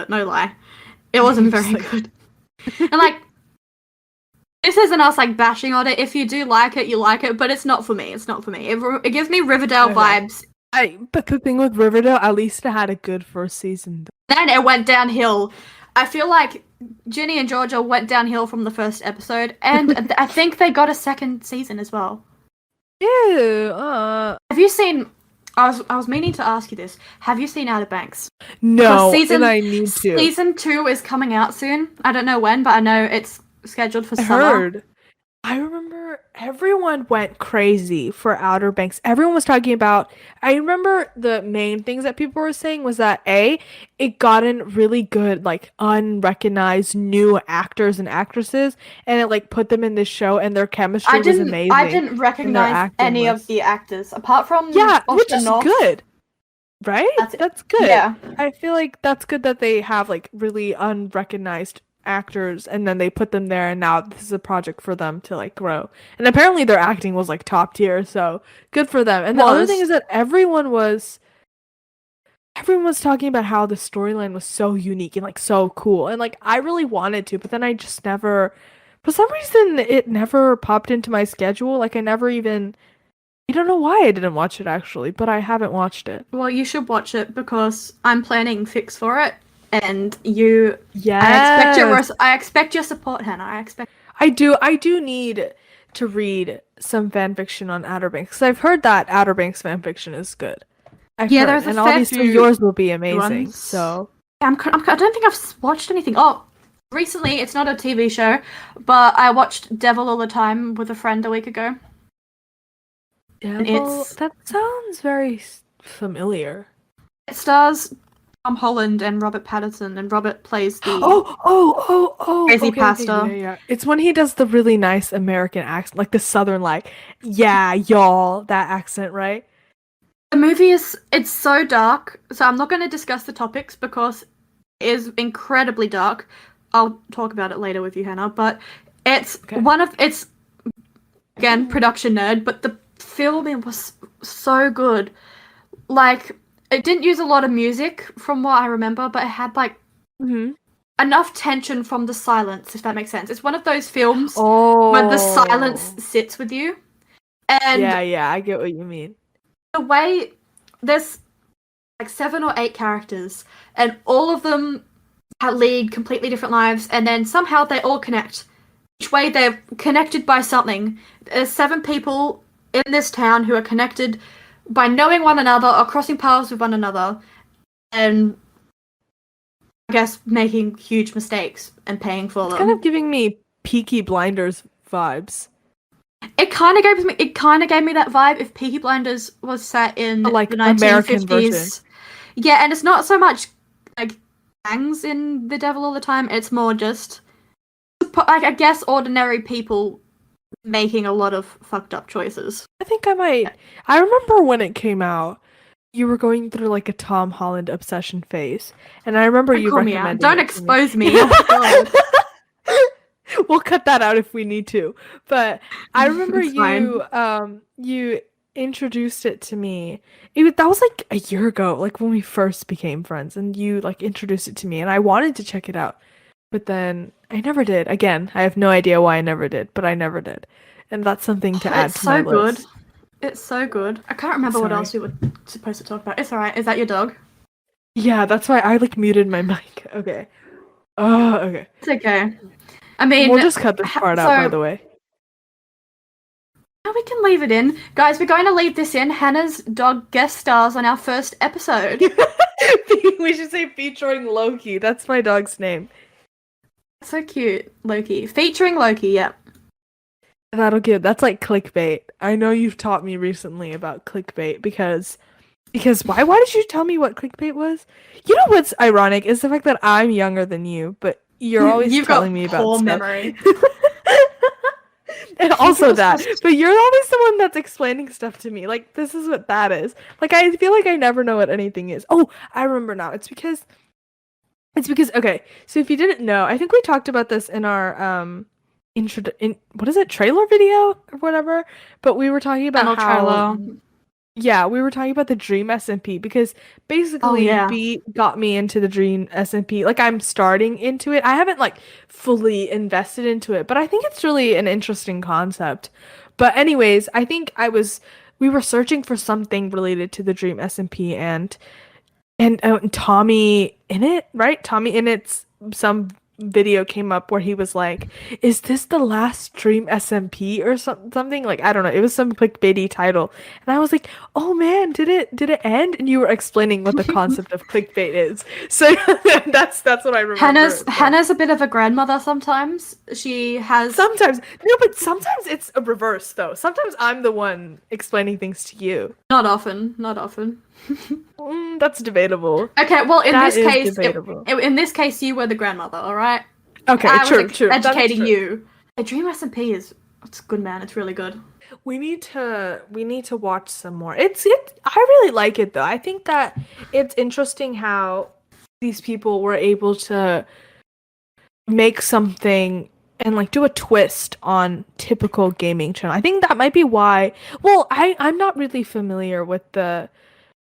No lie. It wasn't very good. And This isn't us like bashing on it. If you do like it, you like it, but it's not for me. It's not for me. It gives me Riverdale vibes. But the thing with Riverdale, at least it had a good first season. Then it went downhill. I feel like Ginny and Georgia went downhill from the first episode, and I think they got a second season as well. Ew. Have you seen? I was meaning to ask you this. Have you seen Outer Banks? No, and I need to. Season 2 is coming out soon. I don't know when, but I know it's scheduled for summer. Heard. I remember everyone went crazy for Outer Banks. Everyone was talking about. I remember the main things that people were saying was that it got in really good, like unrecognized new actors and actresses, and it like put them in this show, and their chemistry was amazing. I didn't recognize any of the actors apart from which is good, right? That's good. Yeah, I feel like that's good that they have like really unrecognized actors and then they put them there, and now this is a project for them to like grow, and apparently their acting was like top tier, so good for them. And the other thing is that everyone was talking about how the storyline was so unique and like so cool, and like I really wanted to, but then I just never, for some reason it never popped into my schedule. Like I don't know why I didn't watch it actually, but I haven't watched it. Well, you should watch it because I'm planning fics for it. And you, I expect your support, Hannah. I do need to read some fanfiction on Outer Banks, because I've heard that Outer Banks fanfiction is good. There's and obviously yours will be amazing. Ones. So I don't think I've watched anything. Oh, recently, it's not a TV show, but I watched Devil All the Time with a friend a week ago. Devil? That sounds very familiar. It stars Tom Holland and Robert Pattinson, and Robert plays the crazy pastor. Okay, yeah. It's when he does the really nice American accent, like the southern, like, yeah, y'all, that accent, right? The movie it's so dark, so I'm not going to discuss the topics because it is incredibly dark. I'll talk about it later with you, Hannah, but it's again, production nerd, but the filming was so good. Like, it didn't use a lot of music from what I remember, but it had like enough tension from the silence, if that makes sense. It's one of those films where the silence sits with you. And yeah, I get what you mean. The way there's like 7 or 8 characters, and all of them lead completely different lives, and then somehow they all connect. Each way they're connected by something. There's 7 people in this town who are connected by knowing one another or crossing paths with one another, and I guess making huge mistakes and paying for them. It's kind of giving me Peaky Blinders vibes. It kind of gave me that vibe if Peaky Blinders was set in like the 1950s. American version. Yeah, and it's not so much like gangs in The Devil All the Time. It's more just like, I guess, ordinary people making a lot of fucked up choices. I think I might. I remember when it came out, you were going through like a Tom Holland obsession phase, and I remember you recommending. Don't expose me. We'll cut that out if we need to. But I remember you introduced it to me. That was like a year ago, like when we first became friends, and you like introduced it to me, and I wanted to check it out. But then I never did. Again, I have no idea why I never did, but I never did. And that's something to add to my list. It's so good. I can't remember what else we were supposed to talk about. It's alright. Is that your dog? Yeah, that's why I like muted my mic. Okay. Oh, okay. It's okay. I mean, we'll just cut this part out, by the way. We can leave it in. Guys, we're going to leave this in. Hannah's dog guest stars on our first episode. We should say featuring Loki. That's my dog's name. So cute, Loki. Featuring Loki, yep. That's like clickbait. I know you've taught me recently about clickbait because why did you tell me what clickbait was? You know what's ironic is the fact that I'm younger than you, but you're always telling me about stuff. Memory. And also that, but you're always the one that's explaining stuff to me. Like, this is what that is. Like, I feel like I never know what anything is. Oh, I remember now. It's because okay, so if you didn't know, I think we talked about this in our what is it, trailer video or whatever, but we were talking about how Yeah, we were talking about the Dream SMP because Oh basically yeah. B got me into the Dream SMP. Like I'm starting into it. I haven't like fully invested into it, but I think it's really an interesting concept. But anyways, I think I was we were searching for something related to the Dream SMP and Tommy in it, right? Tommy in it's some video came up where he was like, "Is this the last stream SMP or something?" Like I don't know. It was some clickbaity title, and I was like, "Oh man, did it end?" And you were explaining what the concept of clickbait is. So that's what I Hannah's remember from. Hannah's a bit of a grandmother sometimes. She has Sometimes no, but sometimes it's a reverse though. Sometimes I'm the one explaining things to you. not often, not often. That's debatable. Okay, well, That is debatable. in this case, you were the grandmother, all right? Okay, I was true, true. That is educating true. you. A Dream SMP is it's good, man. It's really good. We need to watch some more. It I really like it though. I think that it's interesting how these people were able to make something and like do a twist on typical gaming channel. I think that might be why. Well, I'm not really familiar with the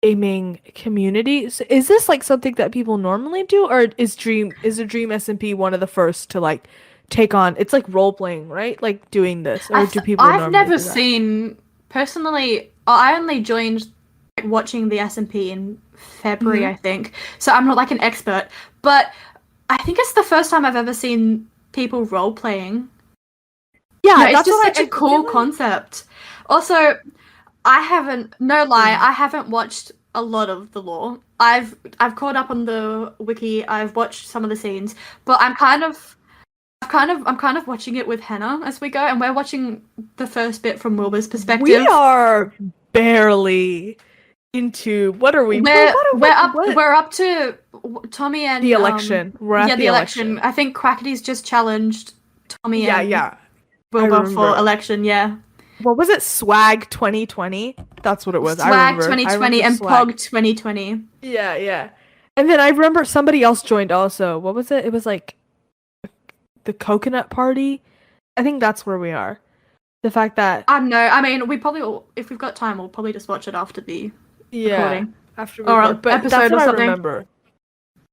gaming community. So is this like something that people normally do, or is a Dream SMP one of the first to like take on? It's like role playing, right? Like doing this, or do people I've normally never do that? seen personally. I only joined like, watching the SMP in February, I think. So I'm not like an expert, but I think it's the first time I've ever seen people role playing. No, Yeah, it's that's just what such a I feel cool like. concept. Also, I haven't, no lie, Mm. I haven't watched a lot of the lore. I've caught up on the wiki. I've watched some of the scenes, but I'm kind of watching it with Hannah as we go, and we're watching the first bit from Wilbur's We perspective. are barely into what are we? What? We're up to Tommy The and election. We're at yeah, the the election. election. I think Crackity's just challenged Tommy Yeah, and yeah. I Wilbur for remember. election. Yeah, What was it? Swag 2020? That's what it was. I Swag remember. I 2020 remember and Swag. Pog 2020. Yeah, yeah. And then I remember somebody else joined also. What was it? It was like the coconut party. I think that's where we are. The fact that I don't know. I mean, we probably will, if we've got time, we'll probably just watch it after the yeah, recording after we or record. But that's episode or what I something. remember.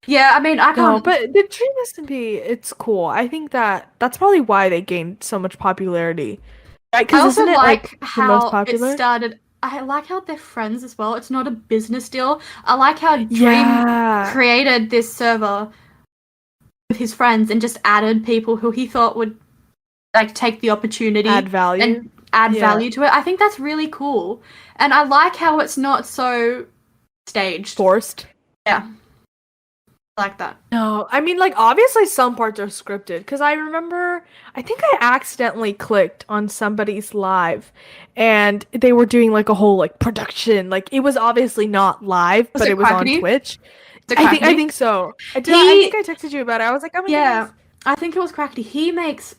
Yeah, I mean, I No, can't. but the Dream SMP, it's cool. I think that that's probably why they gained so much popularity. Right? I Because also isn't it like like the most how it popular? started. I like how they're friends as well. It's not a business deal. I like how Dream Yeah. created this server with his friends and just added people who he thought would like take the Add opportunity value. and add Yeah. value to it. I think that's really cool. And I like how it's not so staged. Forced. Yeah, I like that. No, I mean, like, obviously some parts are scripted. Because I remember, I think I accidentally clicked on somebody's live and they were doing like a whole like production. Like, it was obviously not live, Was but it it was on Crackety? Twitch. Was it I Crackety? think so. I think He, I texted you about it. I was like, oh my yeah, goodness. I think it was Crackety. He makes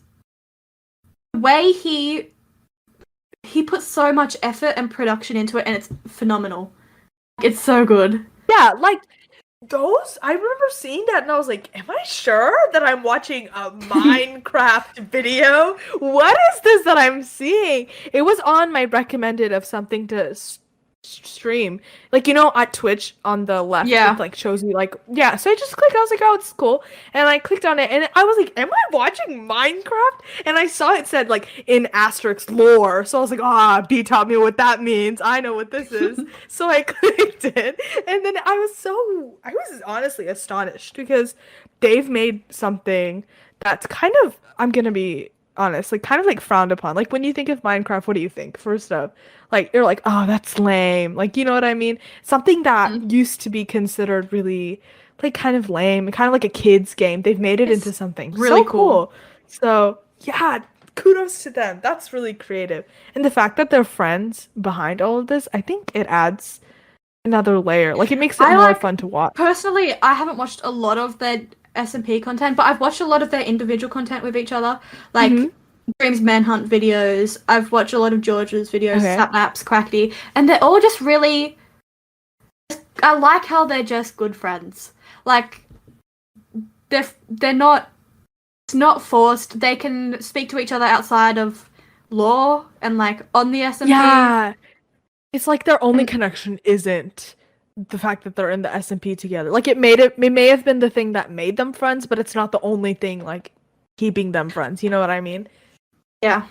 the way he puts so much effort and production into it, and it's phenomenal. It's so good. Yeah, like those, I remember seeing that and I was like, am I sure that I'm watching a Minecraft video? What is this that I'm seeing? It was on my recommended of something to stream. Like, at Twitch on the left, it Yeah. like shows you like, yeah. So I just clicked, I was like, oh, it's cool. And I clicked on it and I was like, am I watching Minecraft? And I saw it said like in asterisk lore. So I was like, B taught me what that means. I know what this is. So I clicked it, and then I was honestly astonished because they've made something that's kind of, I'm gonna be honest, like kind of like frowned upon. Like when you think of Minecraft, what do you think? First up, like you're like, oh, that's lame. Like you know what I mean? Something Mm. that used to be considered really like kind of lame, kind of like a kid's game. They've made it into It's something really so cool. cool. So yeah, kudos to them. That's really creative. And the fact that they're friends behind all of this, I think it adds another layer. Like it makes it I more like fun to watch. personally, I haven't watched a lot of their SMP content, but I've watched a lot of their individual content with each other. Hmm. Like Dream's Manhunt videos. I've watched a lot of George's videos, Okay. Sapnaps, Crackety, and they're all just really I like how they're just good friends. Like they're not it's not forced. They can speak to each other outside of law and like on the SMP. Yeah. it's like their only And connection isn't the fact that they're in the SMP together. Like it may have been the thing that made them friends, but it's not the only thing like keeping them friends. You know what I mean? yeah,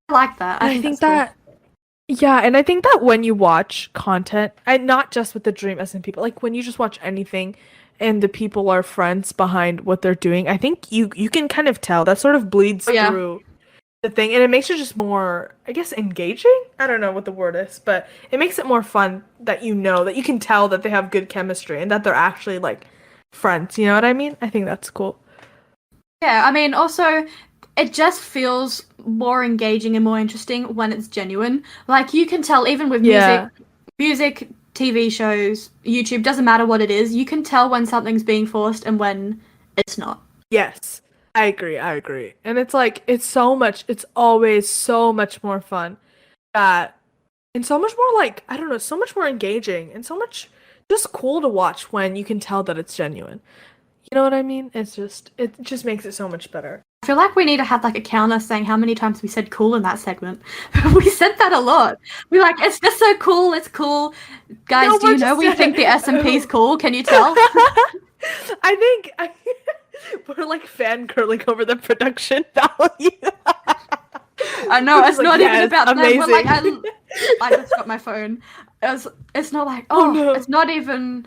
I like that. And I I think think that's cool. that yeah, and I think that when you watch content, and not just with the Dream SMP, but like when you just watch anything and the people are friends behind what they're doing, I think you can kind of tell that sort of bleeds Oh, yeah. through the thing and it makes it just more, I guess, engaging. I don't know what the word is, but it makes it more fun that you know that you can tell that they have good chemistry and that they're actually like friends. You know what I mean? I think that's cool. Yeah, I mean, also, it just feels more engaging and more interesting when it's genuine. Like, you can tell, even with Yeah. music, TV shows, YouTube, doesn't matter what it is, you can tell when something's being forced and when it's not. Yes. I agree. I agree. And it's like it's always so much more fun that and so much more like, I don't know, so much more engaging and so much just cool to watch when you can tell that it's genuine. You know what I mean? It just makes it so much better. I feel like we need to have like a counter saying how many times we said cool in that segment. We said that a lot. We're like, it's just so cool, it's cool. Guys, No, do we're you know just we think the SMP's cool? Can you tell? I think we're like fangirling over the production value. I know, We're it's just like, not even yes, about them. We're like, amazing. I just got my phone. It's not like, Oh oh, no. it's not even.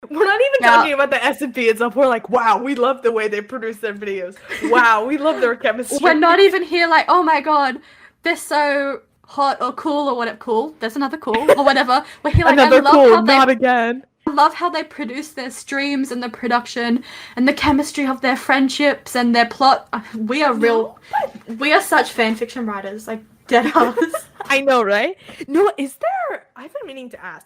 We're not even Yeah, talking about the S&P itself. We're like, wow, we love the way they produce their videos. Wow, we love their we're chemistry. not even here like, oh my god, they're so hot or cool or whatever. Cool, there's another cool or whatever. We're here like, Another cool, not again. I love how they produce their streams and the production and the chemistry of their friendships and their plot. We are No, real. We are such fan fiction writers, like dead ass. I know, right? No, is there? I've been meaning to ask.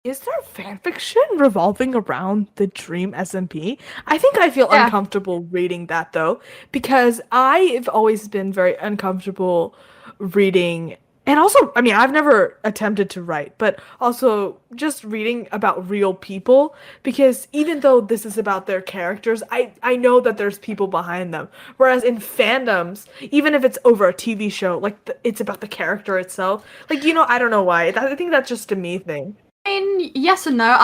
Is there fan fiction revolving around the Dream SMP? I think I feel Yeah. uncomfortable reading that though, because I've always been very uncomfortable reading, and also, I mean, I've never attempted to write, but also just reading about real people, because even though this is about their characters, I know that there's people behind them. Whereas in fandoms, even if it's over a TV show, like it's about the character itself. Like, I don't know why. I think that's just a me thing. I mean, yes and no.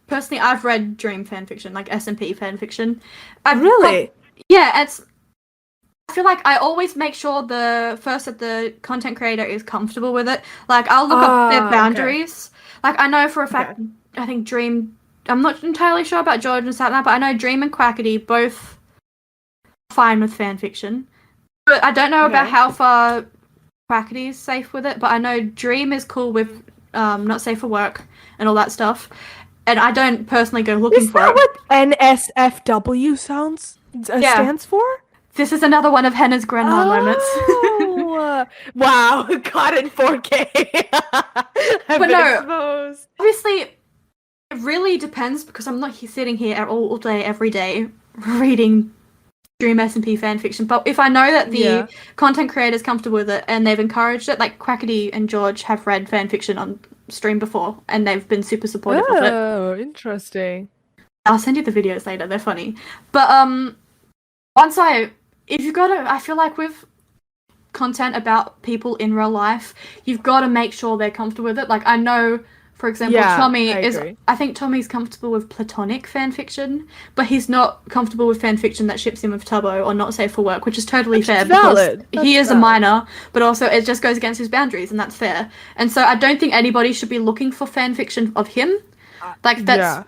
Personally, I've read Dream fanfiction, like SMP fanfiction. Really? Yeah, I feel like I always make sure that the content creator is comfortable with it. Like, I'll look up their Ah, okay. boundaries. Like, I know for a Okay. fact, I think Dream, I'm not entirely sure about George and Satnam, but I know Dream and Quackity both fine with fanfiction. But I don't know about Okay. how far Quackity is safe with it, but I know Dream is cool with not safe for work and all that stuff. And I don't personally go looking Is for that it. what NSFW Yeah, stands for? this is another one of Henna's grandma moments. Oh, wow. Caught in 4K. I've But been no, exposed. obviously, it really depends because I'm not sitting here all day, every day, reading Dream SMP fanfiction. But if I know that the Yeah. content creator is comfortable with it and they've encouraged it, like Quackity and George have read fanfiction on stream before and they've been super supportive of it. Oh, interesting. I'll send you the videos later, they're funny. But once if you gotta, I feel like with content about people in real life, you've got to make sure they're comfortable with it. Like, I know, for example, Yeah, I agree. I think Tommy's comfortable with platonic fanfiction, but he's not comfortable with fanfiction that ships him with Tubbo or not safe for work, which is totally Which fair is because valid. he That's is a valid. minor, but also it just goes against his boundaries, and that's fair. And so I don't think anybody should be looking for fanfiction of him. Like, Yeah.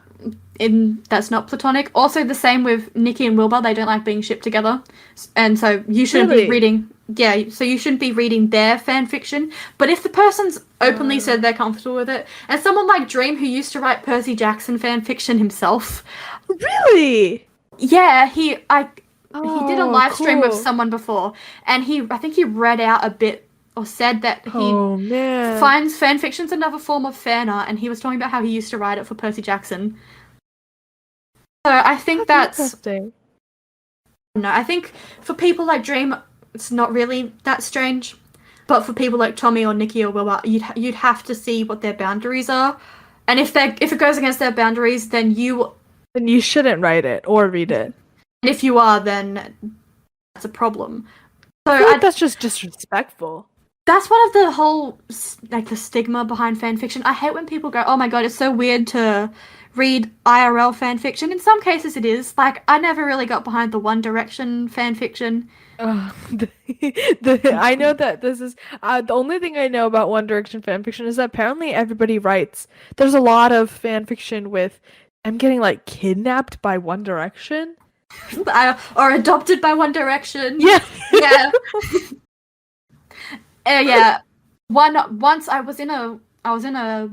that's not platonic. Also, the same with Nikki and Wilbur. They don't like being shipped together, and so you shouldn't be Really? reading. Yeah, so you shouldn't be reading their fan fiction. But if the person's openly said they're comfortable with it, and someone like Dream who used to write Percy Jackson fan fiction himself, Really? yeah, he did a Oh, live stream with cool. someone before, and I think he read out a bit or said that he Oh, man. finds fan fiction's another form of fan art, and he was talking about how he used to write it for Percy Jackson. So I think That's that's interesting. no. I think for people like Dream, it's not really that strange. But for people like Tommy or Nikki or Wilbur, you'd have to see what their boundaries are, and if it goes against their boundaries, then Then you shouldn't write it or read it. and if you are, then that's a problem. So I feel like that's just disrespectful. That's one of the whole, like, the stigma behind fan fiction. I hate when people go, oh my god, it's so weird to read IRL fan fiction. In some cases it is. Like, I never really got behind the One Direction fan fiction. I know that this is the only thing I know about One Direction fan fiction is that apparently everybody writes. There's a lot of fan fiction with I'm getting like kidnapped by One Direction. Or adopted by One Direction. Yeah. Yeah. Yeah. Once I was in a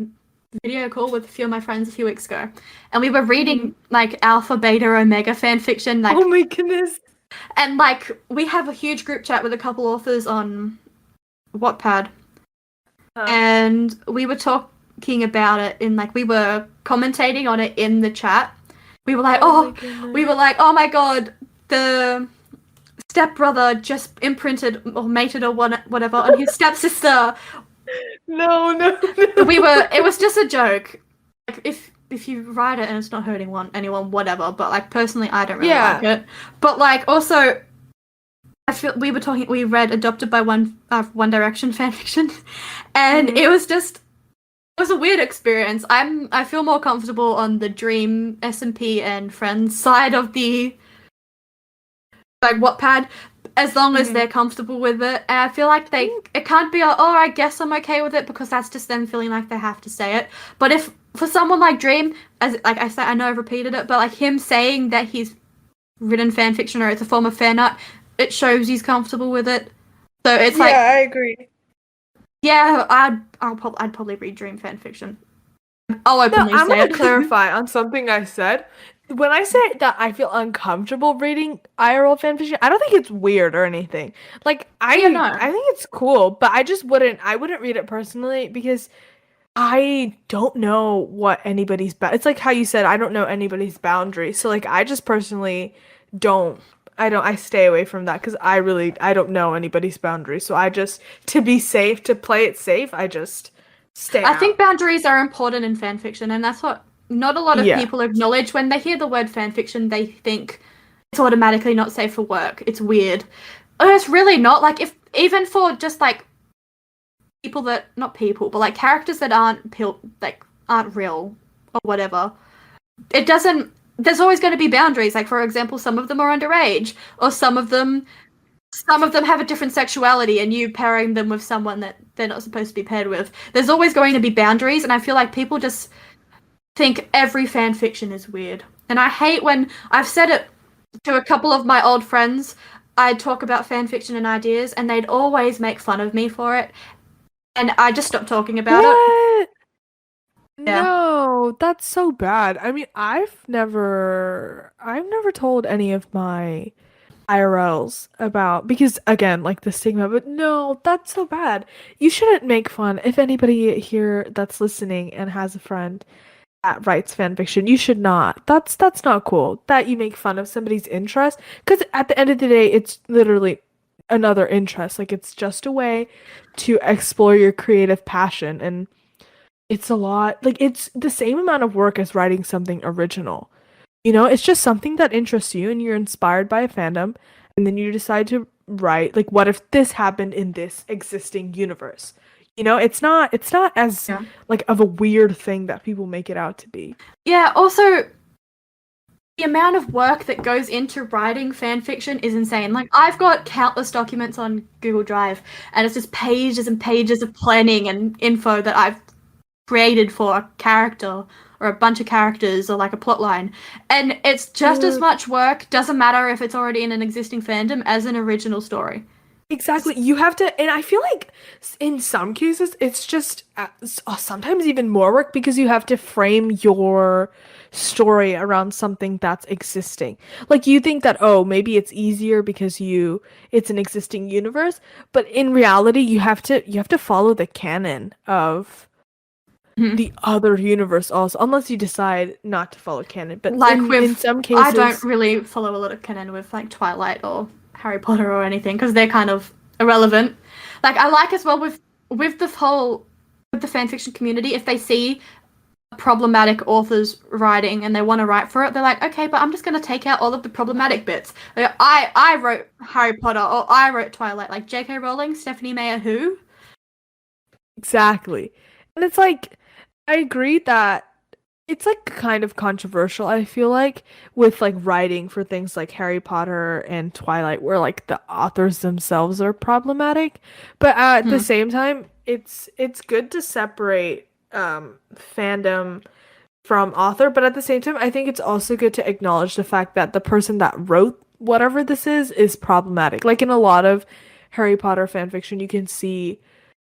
video call with a few of my friends a few weeks ago, and we were reading like Alpha, Beta, Omega fan fiction. Like, oh my goodness! And like we have a huge group chat with a couple authors on Wattpad, and we were talking about it in like we were commentating on it in the chat. We were like, oh my god, the stepbrother just imprinted or mated or whatever on his stepsister. No. It was just a joke. Like, if you write it and it's not hurting anyone, whatever. But like personally, I don't really like it. But like also, I feel we read Adopted by One Direction fanfiction, and it was a weird experience. I feel more comfortable on the Dream, SMP, and Friends side of the like Wattpad, as long as they're comfortable with it. And I feel like it can't be I guess I'm okay with it, because that's just them feeling like they have to say it. But if for someone like Dream, as like I said, I know I've repeated it, but like him saying that he's written fan fiction or it's a form of fan art, it shows he's comfortable with it. So it's like, I agree. Yeah, I'd probably read Dream fan fiction. I'll openly say it. I'm gonna clarify on something I said. When I say that I feel uncomfortable reading IRL fanfiction, I don't think it's weird or anything. Like I think it's cool, but I wouldn't read it personally because I don't know what anybody's it's like how you said I don't know anybody's boundaries. So like I just personally I stay away from that because I don't know anybody's boundaries. So I just, to be safe, to play it safe, I just stay out. I think boundaries are important in fanfiction, and that's what not a lot of people acknowledge. When they hear the word fanfiction, they think it's automatically not safe for work. It's weird. It's really not. Like, if even for just like people that, not people, but like characters that aren't real or whatever, it doesn't. There's always going to be boundaries. Like, for example, some of them are underage, or some of them have a different sexuality, and you pairing them with someone that they're not supposed to be paired with. There's always going to be boundaries, and I feel like people just think every fan fiction is weird. And I hate when I've said it to a couple of my old friends. I'd talk about fan fiction and ideas, and they'd always make fun of me for it, and I just stopped talking about it. Yeah. No, that's so bad. I mean, I've never told any of my IRLs about, because again, like the stigma, but no, that's so bad. You shouldn't make fun. If anybody here that's listening and has a friend that writes fanfiction, you should not. That's not cool. That you make fun of somebody's interest, because at the end of the day, it's literally another interest. Like, it's just a way to explore your creative passion, and it's a lot, like, it's the same amount of work as writing something original. You know, it's just something that interests you and you're inspired by a fandom, and then you decide to write, like, what if this happened in this existing universe? You know, it's not as like of a weird thing that people make it out to be. Yeah, also the amount of work that goes into writing fan fiction is insane. Like, I've got countless documents on Google Drive, and it's just pages and pages of planning and info that I've created for a character or a bunch of characters or like a plot line, and it's just as much work, doesn't matter if it's already in an existing fandom, as an original story. Exactly. You have to, and I feel like in some cases it's just sometimes even more work, because you have to frame your story around something that's existing. Like, you think that, oh, maybe it's easier because it's an existing universe, but in reality you have to follow the canon of the other universe also, unless you decide not to follow canon. But like in some cases, I don't really follow a lot of canon with like Twilight or Harry Potter or anything, because they're kind of irrelevant. Like, I like as well with the fanfiction community, if they see problematic authors writing and they want to write for it, they're like, okay, but I'm just going to take out all of the problematic bits. Like, I wrote Harry Potter, or I wrote Twilight, like J.K. Rowling, Stephanie Meyer, who? Exactly. And it's like, I agree that it's like kind of controversial, I feel like, with like writing for things like Harry Potter and Twilight, where like the authors themselves are problematic. But at the Hmm. same time, it's good to separate fandom from author, but at the same time, I think it's also good to acknowledge the fact that the person that wrote whatever this is problematic. Like in a lot of Harry Potter fan fiction, you can see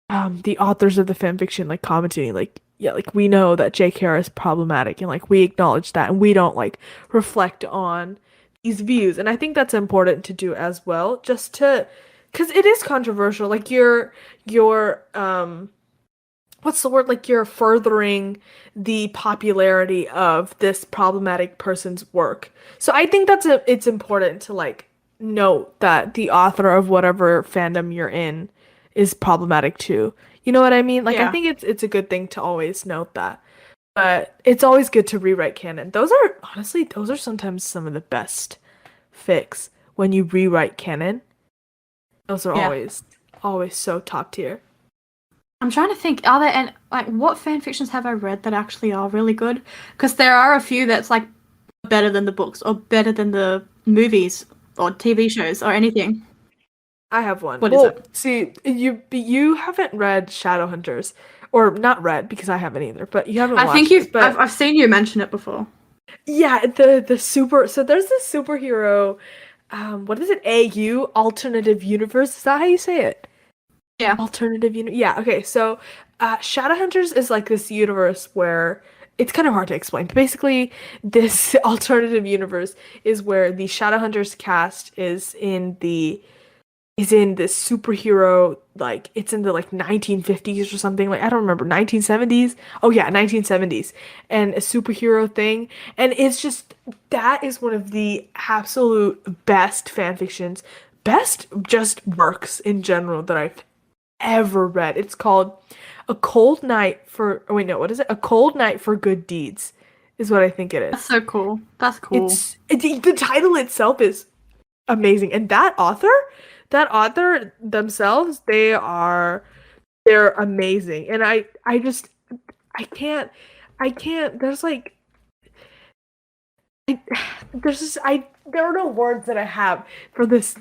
the authors of the fan fiction like commenting like yeah, like we know that JKR is problematic and like we acknowledge that and we don't like reflect on these views. And I think that's important to do as well, just to because it is controversial. Like you're what's the word? Like you're furthering the popularity of this problematic person's work. So I think it's important to like note that the author of whatever fandom you're in is problematic too. You know what I mean? Like I Yeah. think it's a good thing to always note that. But it's always good to rewrite canon. Those are honestly those are sometimes some of the best fics when you rewrite canon. Those are Yeah. always so top tier. I'm trying to think, are there and like what fan fictions have I read that actually are really good? Because there are a few that's like better than the books or better than the movies or TV shows or anything. I have one. What is Well, it? see, you haven't read Shadowhunters, or not read because I haven't either, but you haven't I think watched it. But I've seen you mention it before. yeah, the super. So there's this superhero. What is it? AU Alternative Universe. Is that how you say it? Yeah. Alternative uni. Yeah. Okay. So, Shadowhunters is like this universe where it's kind of hard to explain. But basically, this alternative universe is where the Shadowhunters cast is in this superhero like it's in the like 1950s or something like I don't remember 1970s. Oh yeah, 1970s and a superhero thing and it's just that is one of the absolute best fan fictions, best just works in general that I've ever read. It's called A Cold Night for oh wait no, what is it? A Cold Night for Good Deeds is what I think it That's is. so cool. That's cool. The title itself is amazing. And that author themselves, they're amazing. And I just I can't I can't there's like I, there's just I there are no words that I have for this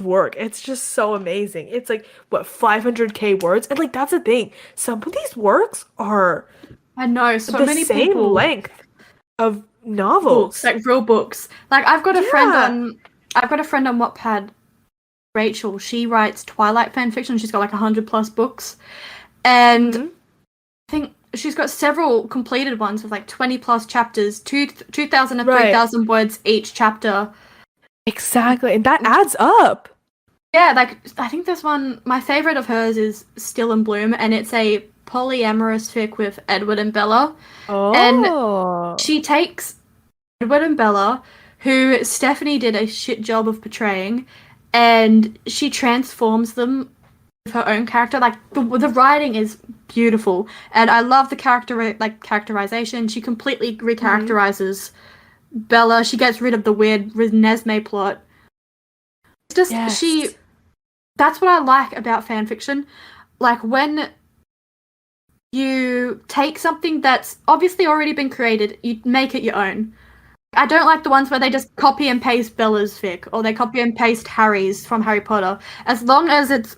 work. It's just so amazing. It's like what 500k words and like that's the thing. Some of these works are I know so the many same people length of books, novels. like real books. Like Yeah. I've got a friend on Wattpad, Rachel. She writes Twilight fan fiction. She's got like 100 plus books. And Hmm. I think she's got several completed ones with like 20 plus chapters, 2,000 to Right. 3,000 words each chapter. Exactly. And that adds up. Yeah, like I think this one, my favorite of hers is Still in Bloom, and it's a polyamorous fic with Edward and Bella. And Oh. she takes Edward and Bella, who Stephanie did a shit job of portraying, and she transforms them with her own character. Like the writing is beautiful, and I love the characterization. She completely Hmm. recharacterizes Bella. She gets rid of the weird Renesmee plot. It's just she. Yes. That's what I like about fan fiction. Like when you take something that's obviously already been created, you make it your own. I don't like the ones where they just copy and paste Bella's fic or they copy and paste Harry's from Harry Potter. As long as it's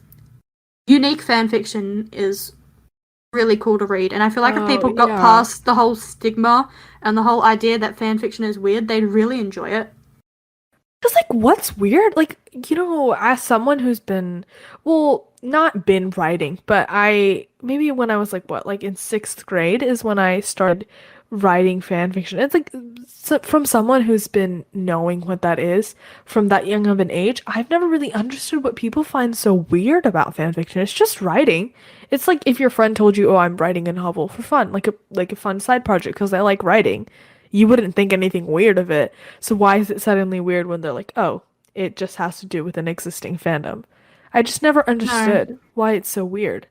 unique fan fiction is really cool to read. And I feel like if Oh, people got yeah. past the whole stigma and the whole idea that fan fiction is weird, they'd really enjoy it. Because, like, what's weird? Like, as someone who's been, well, not been writing, but maybe when I was like, what, like in sixth grade is when I started writing fan fiction. It's like, from someone who's been knowing what that is from that young of an age, I've never really understood what people find so weird about fan fiction. It's just writing. It's like if your friend told you, oh, I'm writing a novel for fun, like a fun side project because I like writing. You wouldn't think anything weird of it. So why is it suddenly weird when they're like, oh, it just has to do with an existing fandom? I just never No, understood why it's so weird.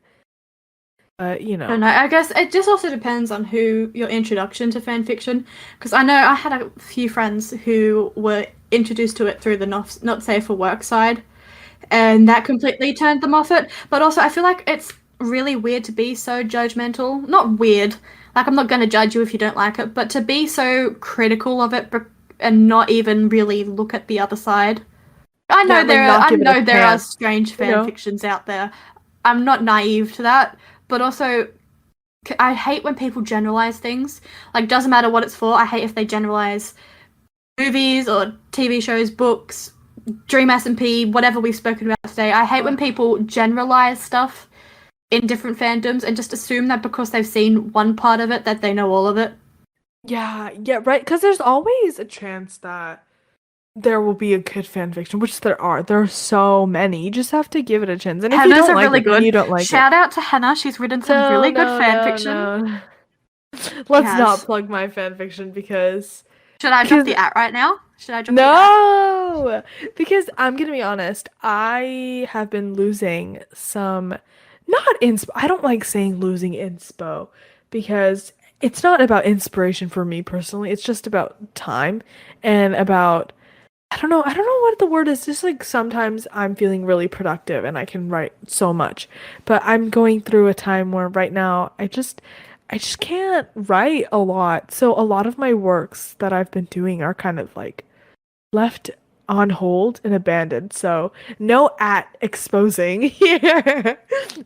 I don't know. I guess it just also depends on who your introduction to fan fiction. Because I know I had a few friends who were introduced to it through the not safe for work side, and that completely turned them off it. But also, I feel like it's really weird to be so judgmental. Not weird. Like, I'm not going to judge you if you don't like it, but to be so critical of it and not even really look at the other side. Yeah, like not I give it a know there are chance, strange you fan know? fictions out there. I'm not naive to that, but also I hate when people generalize things. Like, doesn't matter what it's for. I hate if they generalize movies or TV shows, books, Dream SMP, whatever we've spoken about today. I hate when people generalize stuff in different fandoms and just assume that because they've seen one part of it that they know all of it. Yeah, yeah, right. Because there's always a chance that there will be a good fan fiction, which there are. There are so many. You just have to give it a chance. And if you Hannah's don't are like really it, then good. you don't like it. Shout out to Hannah. She's written some No, really good no, fan no, fiction. no. She Let's not has. plug my fan fiction because Should I drop the at right now? Should I drop the at? no, because I'm gonna be honest, I have been losing some, not inspo. I don't like saying losing inspo because it's not about inspiration for me personally. It's just about time and about I don't know what the word is. Just like sometimes I'm feeling really productive and I can write so much. But I'm going through a time where right now I just can't write a lot. So a lot of my works that I've been doing are kind of like left on hold and abandoned. So no at exposing here.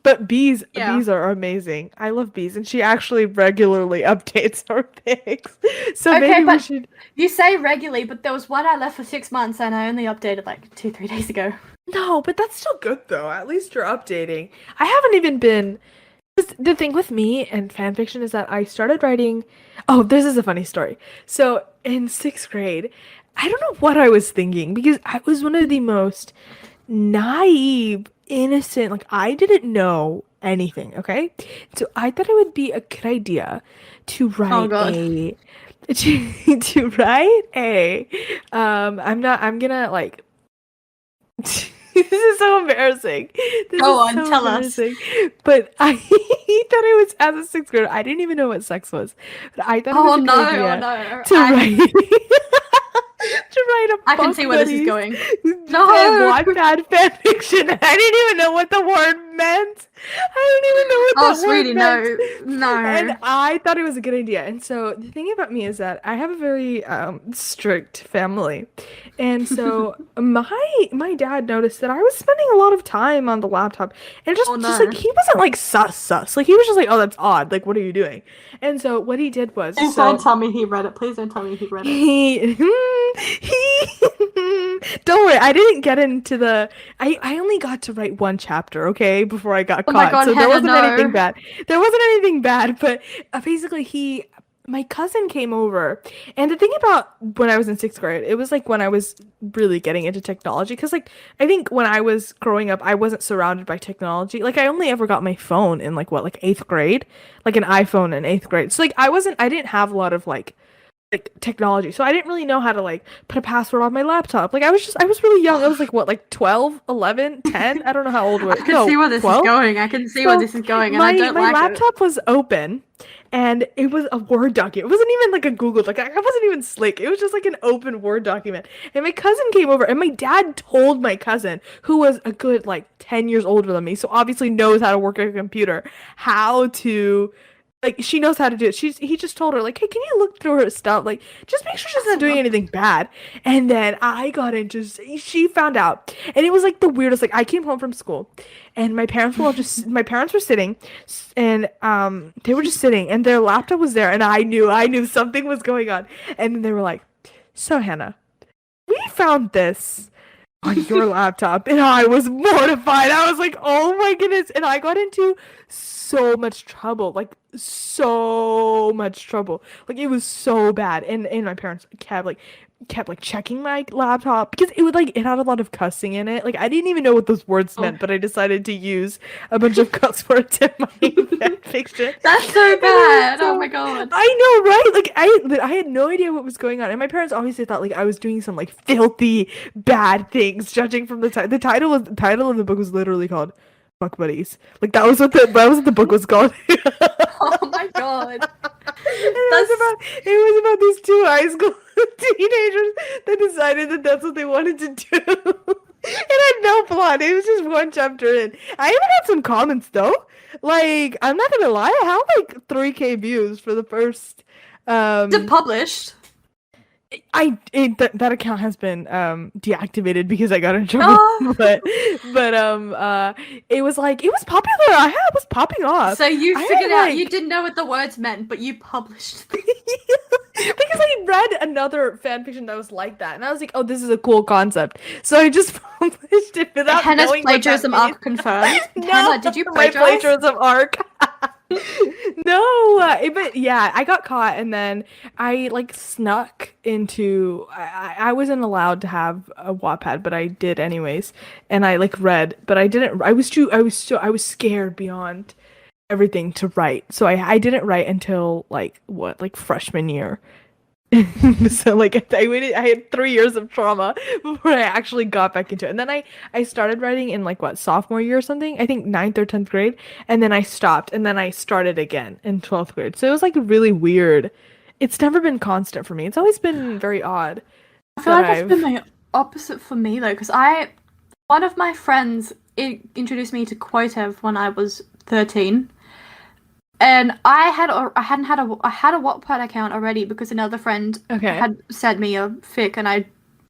But Yeah. bees are amazing. I love bees and she actually regularly updates her pics. So Okay, maybe we but should you say regularly, but there was one I left for 6 months and I only updated like 2, 3 days ago. No, but that's still good though. At least you're updating. I haven't even been. 'Cause the thing with me and fan fiction is that I started writing. Oh, this is a funny story. So in sixth grade, I don't know what I was thinking because I was one of the most naive, innocent. Like I didn't know anything. Okay, so I thought it would be a good idea to Oh write god. a to write a. I'm not. I'm gonna like this is so embarrassing. This Go is on, so tell us. embarrassing. But I thought it was as a sixth grader. I didn't even know what sex was. But I thought it was Oh a no, good oh idea no. to write to write a I can fuck see where this is buddies going. and No. Wattpad fan fiction. I didn't even know what the word meant. I didn't even know what Oh that sweetie, word meant. no. No. And I thought it was a good idea. And so the thing about me is that I have a very strict family. And so my dad noticed that I was spending a lot of time on the laptop and Oh just like no. he wasn't like sus. Like he was just like, "Oh, that's odd. Like what are you doing?" And so what he did was Please don't tell me he read it. Please don't tell me he read it. he don't worry, I didn't get into the I only got to write one chapter, okay, before I got Oh my caught. god, So there Hannah, wasn't anything no. bad. There wasn't anything bad, but basically he my cousin came over. And the thing about when I was in sixth grade, it was like when I was really getting into technology. Because, like, I think when I was growing up, I wasn't surrounded by technology. Like, I only ever got my phone in, like, what, like eighth grade? Like, an iPhone in eighth grade. So, like, I didn't have a lot of, like technology. So I didn't really know how to like put a password on my laptop. Like I was really young. I was like what, like 12, 11, 10? I don't know how old I we're can see no, where this is 12. going. I can see where So this is going, and I my don't my like it. laptop was open and it was a Word document. It wasn't even like a Google doc. I wasn't even slick. It was just like an open Word document. And my cousin came over and my dad told my cousin, who was a good like 10 years older than me, so obviously knows how to work a computer, how to like she knows how to do it. He just told her like, "Hey, can you look through her stuff? Like just make sure she's not doing anything bad." And then I got into she found out. And it was like the weirdest like I came home from school and my parents were sitting and they were just sitting and their laptop was there and I knew something was going on. And then they were like, "So Hannah, we found this on your laptop," and I was mortified. I was like, "Oh my goodness!" And I got into so much trouble, like so much trouble. Like it was so bad, and my parents kept like checking my laptop because it would like it had a lot of cussing in it. Like I didn't even know what those words Oh. meant, but I decided to use a bunch of cuss words in my fan fiction. That's so And it was bad. Oh my god. I know, right? Like I had no idea what was going on, and my parents obviously thought like I was doing some like filthy bad things, judging from the title. The title of the book was literally called "Fuck Buddies." Like that was what the book was called. Oh my god. It was about these two high school teenagers that decided that that's what they wanted to do. And I had no plot. It was just one chapter in. I even had some comments though. Like, I'm not gonna lie, I had like 3K views for the first Is it published? that account has been deactivated because I got in trouble. Oh. But it was like it was popular. I was popping off. So you I figured had, out like... you didn't know what the words meant, but you published them. Because I read another fan fiction that was like that, and I was like, "Oh, this is a cool concept." So I just published it without Hannah's knowing plagiarism what that arc confirmed. means. Hannah, did you My plagiarize? plagiarism arc. No, but yeah, I got caught, and then I like snuck into. I wasn't allowed to have a Wattpad, but I did anyways, and I like read, but I didn't. I was scared beyond everything to write, so I didn't write until like freshman year. So like I waited. I had 3 years of trauma before I actually got back into it, and then I started writing in like what, sophomore year or something. I think ninth or 10th grade, and then I stopped, and then I started again in 12th grade. So it was like really weird. It's never been constant for me. It's always been very odd. I feel like it's been the opposite for me though, because one of my friends introduced me to Quotev when I was 13. And I had a Wattpad account already because another friend had sent me a fic, and I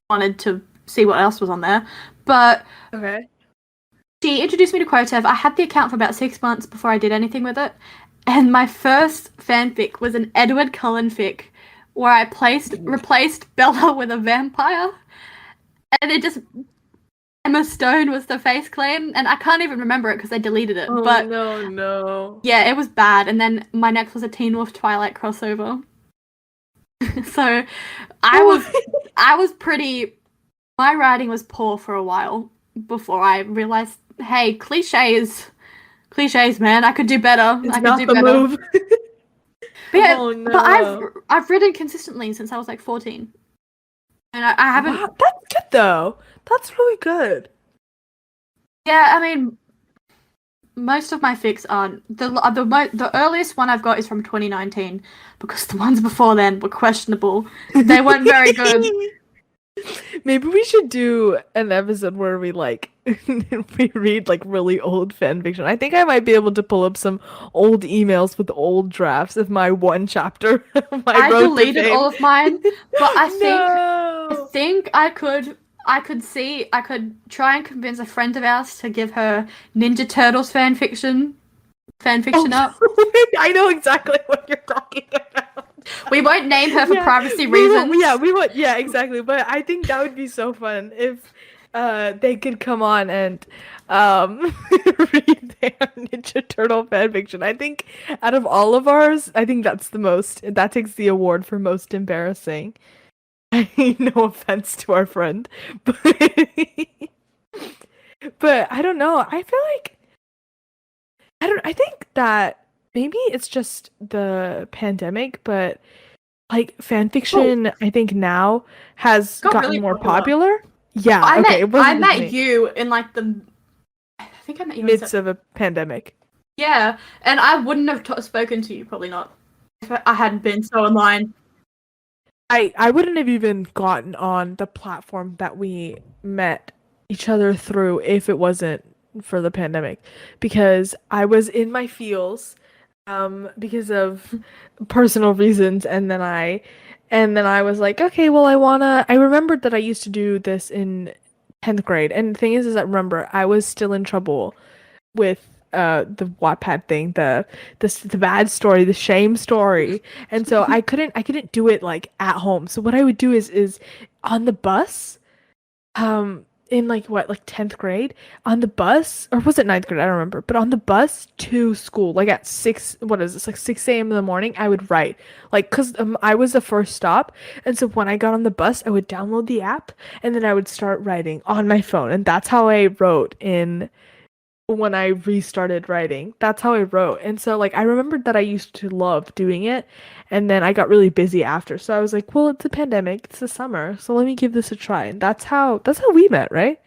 wanted to see what else was on there. But she introduced me to Quotev. I had the account for about 6 months before I did anything with it. And my first fanfic was an Edward Cullen fic where I replaced Bella with a vampire. And it just... Emma Stone was the face claim, and I can't even remember it because I deleted it. Oh, but no. Yeah, it was bad. And then my next was a Teen Wolf Twilight crossover. So I was pretty... My writing was poor for a while before I realized, hey, cliches, man. I could do better. It's I not could do the better. move. But yeah, Oh, no. but I've written consistently since I was like 14, and I haven't. Wow, that's good though. That's really good. Yeah, I mean, most of my fics aren't. The earliest one I've got is from 2019 because the ones before then were questionable. They weren't very good. Maybe we should do an episode where we we read like really old fan fiction. I think I might be able to pull up some old emails with old drafts of my one chapter. I deleted all of mine, but I think I could try and convince a friend of ours to give her Ninja Turtles fanfiction up. I know exactly what you're talking about. We won't name her for privacy reasons. We won't. Yeah, exactly. But I think that would be so fun if they could come on and read their Ninja Turtle fanfiction. I think out of all of ours, I think that takes the award for most embarrassing. No offense to our friend, but I don't know. I feel like I think that maybe it's just the pandemic, but like fanfiction, I think now has gotten really more popular. popular. Yeah, I met you in like I think I met you midst of a pandemic. Yeah, and I wouldn't have spoken to you, probably not, if I hadn't been so online. I wouldn't have even gotten on the platform that we met each other through if it wasn't for the pandemic, because I was in my feels because of personal reasons, and then I was like, okay, well, I remembered that I used to do this in 10th grade, and the thing is that, remember, I was still in trouble with the Wattpad thing, the bad story, the shame story, and so I couldn't do it like at home. So what I would do is on the bus, in like 10th grade, on the bus, or was it 9th grade? I don't remember. But on the bus to school, like at 6 a.m. in the morning, I would write, like, cause I was the first stop, and so when I got on the bus, I would download the app, and then I would start writing on my phone, and that's how I wrote when I restarted writing. That's how I wrote. And so like I remembered that I used to love doing it, and then I got really busy after. So I was like, well, it's a pandemic, it's the summer, so let me give this a try. And that's how we met, right?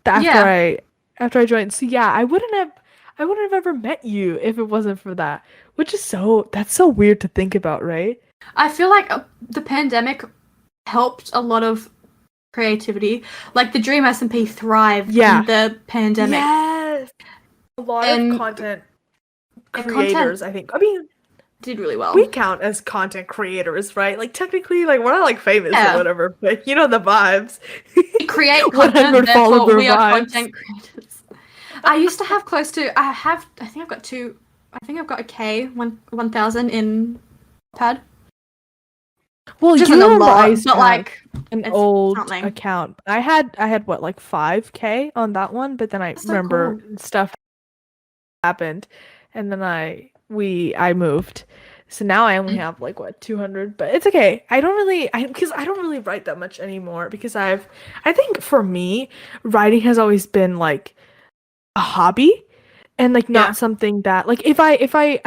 After I joined. So yeah, I wouldn't have ever met you if it wasn't for that. That's so weird to think about, right? I feel like the pandemic helped a lot of creativity. Like the Dream SMP thrived Yeah. in the pandemic. Yes. A lot of content creators, I think. I mean, did really well. We count as content creators, right? Like technically, like we're not like famous or whatever, but you know the vibes. We create content, therefore we are content creators. I used to have I think I've got a K, 1,000 in pad. Well, just you a remember lot, I used but to like an old account. I had what, like 5K on that one, but then I remember stuff happened, and then I moved. So now I only have like what, 200, but it's okay. Because I don't really write that much anymore because I think for me, writing has always been like a hobby and like not something that like if I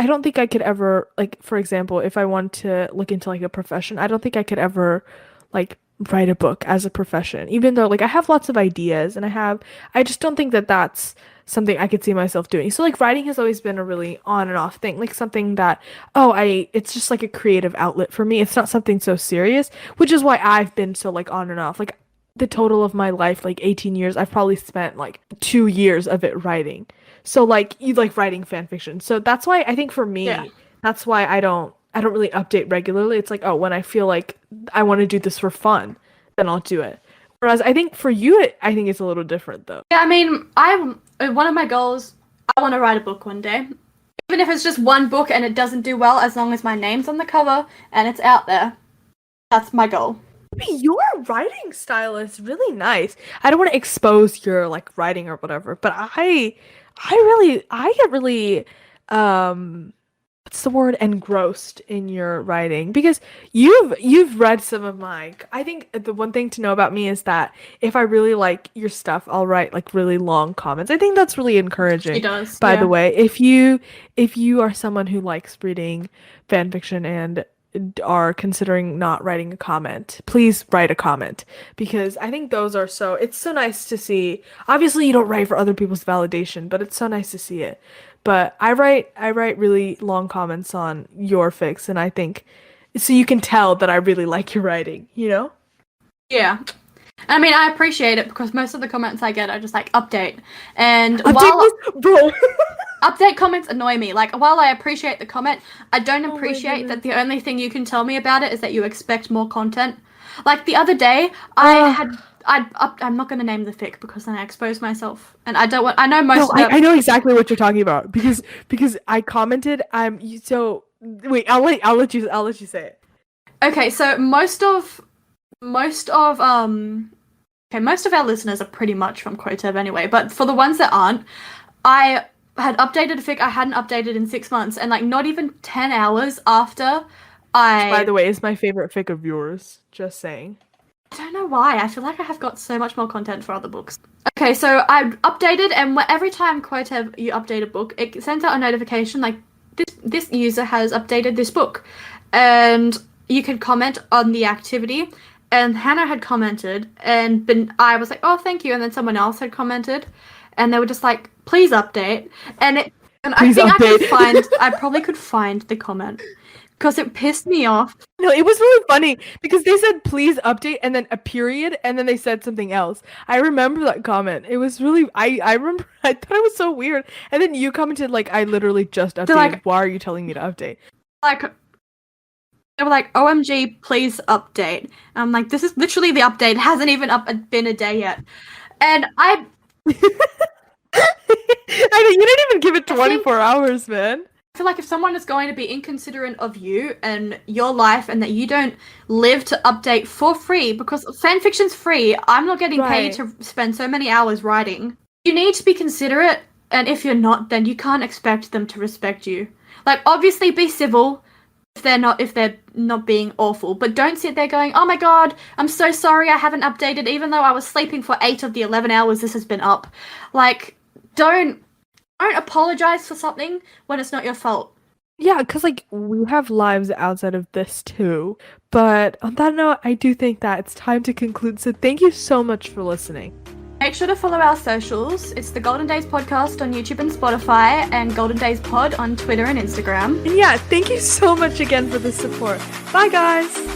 don't think I could ever, like, for example, if I want to look into like a profession, I don't think I could ever like write a book as a profession, even though like I have lots of ideas and I just don't think that that's something I could see myself doing. So like writing has always been a really on and off thing, like something that it's just like a creative outlet for me. It's not something so serious, which is why I've been so like on and off. Like the total of my life, like 18 years, I've probably spent like 2 years of it writing. So like you like writing fan fiction. So that's why I think for me, that's why I don't really update regularly. It's like, oh, when I feel like I want to do this for fun, then I'll do it. Whereas I think for you, I think it's a little different though. Yeah, I mean, one of my goals, I want to write a book one day. Even if it's just one book and it doesn't do well, as long as my name's on the cover and it's out there. That's my goal. Your writing style is really nice. I don't want to expose your like writing or whatever, but I get really what's the word, engrossed in your writing because you've read some of my. I think the one thing to know about me is that if I really like your stuff, I'll write like really long comments. I think that's really encouraging. She does. By the way, if you are someone who likes reading fan fiction and are considering not writing a comment, please write a comment because I think it's so nice to see. Obviously you don't write for other people's validation, but it's so nice to see it. But I write really long comments on your fics, and I think so you can tell that I really like your writing, you know? Yeah. I mean, I appreciate it because most of the comments I get are just like update. And bro. Update comments annoy me. Like, while I appreciate the comment, I don't appreciate that the only thing you can tell me about it is that you expect more content. Like, the other day, I'm not going to name the fic because then I expose myself. And I know most of I know exactly what you're talking about because I commented, wait, I'll let you say it. Okay, so most of our listeners are pretty much from Quotev anyway, but for the ones that aren't, I had updated a fic I hadn't updated in 6 months, and like not even 10 hours after By the way, is my favorite fic of yours. Just saying. I don't know why. I feel like I have got so much more content for other books. Okay, so I updated, and every time Quotev you update a book, it sends out a notification like this user has updated this book, and you can comment on the activity. And Hannah had commented, and I was like, oh, thank you. And then someone else had commented, and they were just like, please update. And I think I probably could find the comment because it pissed me off. No, it was really funny because they said, please update, and then a period, and then they said something else. I remember that comment. It was really, I remember, I thought it was so weird. And then you commented, like, I literally just updated. Like, why are you telling me to update? Like, they were like, OMG, please update. And I'm like, this is literally the update. It hasn't even been a day yet. And I mean, you didn't even give it 24 hours, man. I feel like if someone is going to be inconsiderate of you and your life and that you don't live to update for free, because fanfiction's free, I'm not getting paid to spend so many hours writing. You need to be considerate, and if you're not, then you can't expect them to respect you. Like, obviously be civil if they're not being awful, but don't sit there going, oh my god, I'm so sorry I haven't updated even though I was sleeping for 8 of the 11 hours this has been up. Like, don't apologize for something when it's not your fault. Yeah, because like we have lives outside of this too. But on that note, I do think that it's time to conclude. So thank you so much for listening. Make sure to follow our socials. It's the Golden Days Podcast on YouTube and Spotify, and Golden Days Pod on Twitter and Instagram. And yeah, thank you so much again for the support. Bye, guys!